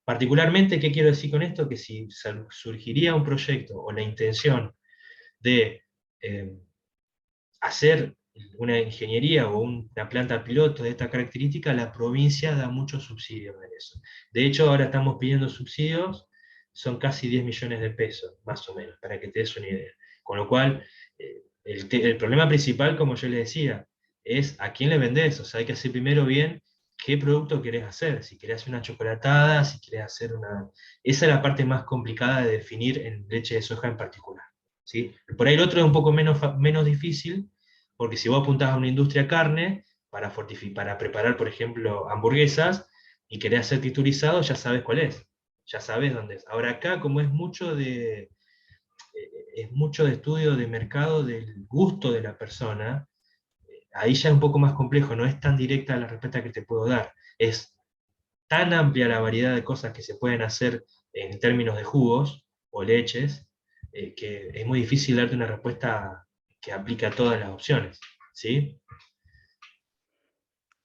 Particularmente, ¿qué quiero decir con esto? Que si surgiría un proyecto o la intención de hacer una ingeniería o una planta piloto de esta característica, la provincia da muchos subsidios en eso. De hecho, ahora estamos pidiendo subsidios, son casi 10 millones de pesos, más o menos, para que te des una idea. Con lo cual, el problema principal, como yo le decía, es a quién le vendés. O sea, hay que hacer primero bien qué producto querés hacer. Si querés hacer una chocolatada, si querés hacer una... Esa es la parte más complicada de definir en leche de soja en particular, ¿sí? Por ahí el otro es un poco menos difícil, porque si vos apuntás a una industria carne, para preparar, por ejemplo, hamburguesas, y querés hacer texturizado, ya sabes cuál es, ya sabes dónde es. Ahora acá, como es mucho de es mucho de estudio de mercado del gusto de la persona. Ahí ya es un poco más complejo, no es tan directa la respuesta que te puedo dar. Es tan amplia la variedad de cosas que se pueden hacer en términos de jugos o leches, que es muy difícil darte una respuesta que aplique a todas las opciones, ¿sí?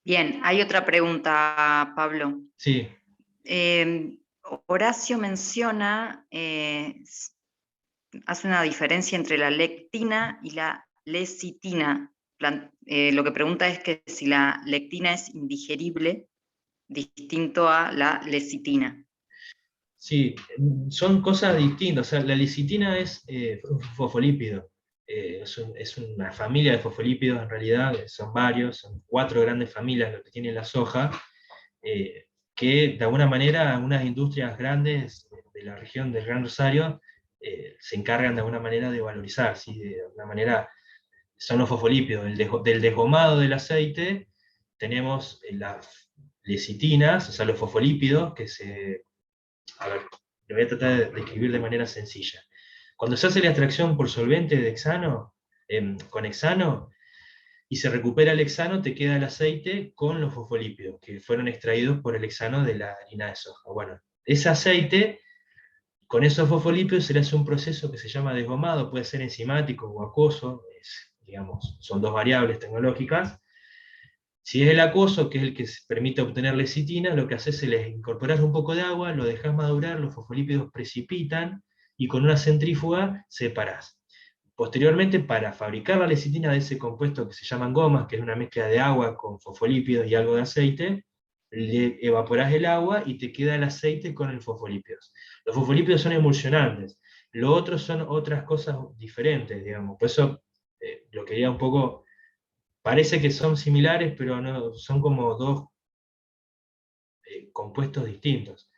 Bien, hay otra pregunta, Pablo. Sí. Horacio menciona, hace una diferencia entre la lectina y la lecitina. Lo que pregunta es que si la lectina es indigerible, distinto a la lecitina. Sí, son cosas distintas. O sea, la lecitina es un fosfolípido. Es una familia de fosfolípidos, en realidad, son varios, son 4 grandes familias lo que tiene la soja, que de alguna manera unas industrias grandes de la región del Gran Rosario se encargan de alguna manera de valorizar, ¿sí? De alguna manera son los fosfolípidos. Del desgomado del aceite tenemos las lecitinas, o sea, los fosfolípidos, que se... A ver, lo voy a tratar de escribir de manera sencilla. Cuando se hace la extracción por solvente de hexano, con hexano, y se recupera el hexano, te queda el aceite con los fosfolípidos, que fueron extraídos por el hexano de la harina de soja. Bueno, ese aceite, con esos fosfolípidos, se le hace un proceso que se llama desgomado, puede ser enzimático o acuoso, digamos, son 2 variables tecnológicas. Si es el acuoso, que es el que permite obtener lecitina, lo que haces es incorporar un poco de agua, lo dejas madurar, los fosfolípidos precipitan, y con una centrífuga separás. Posteriormente, para fabricar la lecitina de ese compuesto que se llaman gomas, que es una mezcla de agua con fosfolípidos y algo de aceite, le evaporás el agua y te queda el aceite con el fosfolípidos. Los fosfolípidos son emulsionantes, lo otro son otras cosas diferentes, digamos. Por eso lo quería un poco... Parece que son similares, pero no, son como 2 compuestos distintos.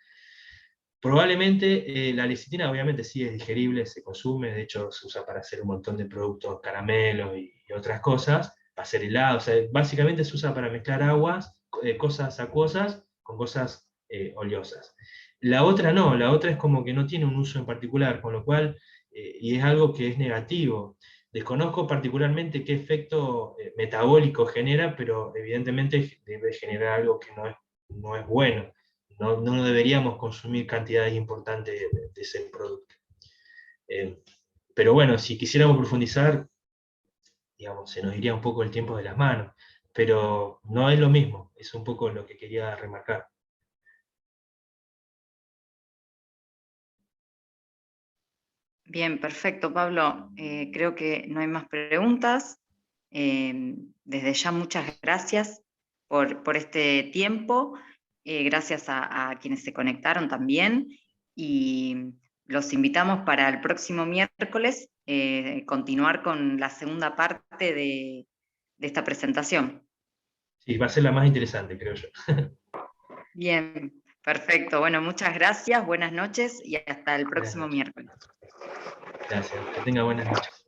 Probablemente la lecitina obviamente sí es digerible, se consume, de hecho se usa para hacer un montón de productos, caramelos y otras cosas, para hacer helado, o sea, básicamente se usa para mezclar aguas, cosas acuosas con cosas oleosas. La otra no, la otra es como que no tiene un uso en particular, con lo cual, y es algo que es negativo. Desconozco particularmente qué efecto metabólico genera, pero evidentemente debe generar algo que no es bueno. No deberíamos consumir cantidades importantes de ese producto. Pero bueno, si quisiéramos profundizar, digamos, se nos iría un poco el tiempo de las manos, pero no es lo mismo, es un poco lo que quería remarcar. Bien, perfecto, Pablo. Creo que no hay más preguntas. Desde ya muchas gracias por este tiempo. Gracias a quienes se conectaron también. Y los invitamos para el próximo miércoles continuar con la segunda parte de esta presentación. Sí, va a ser la más interesante, creo yo. Bien, perfecto. Bueno, muchas gracias, buenas noches y hasta el Buenas próximo noches. miércoles. Gracias, que tenga buenas noches.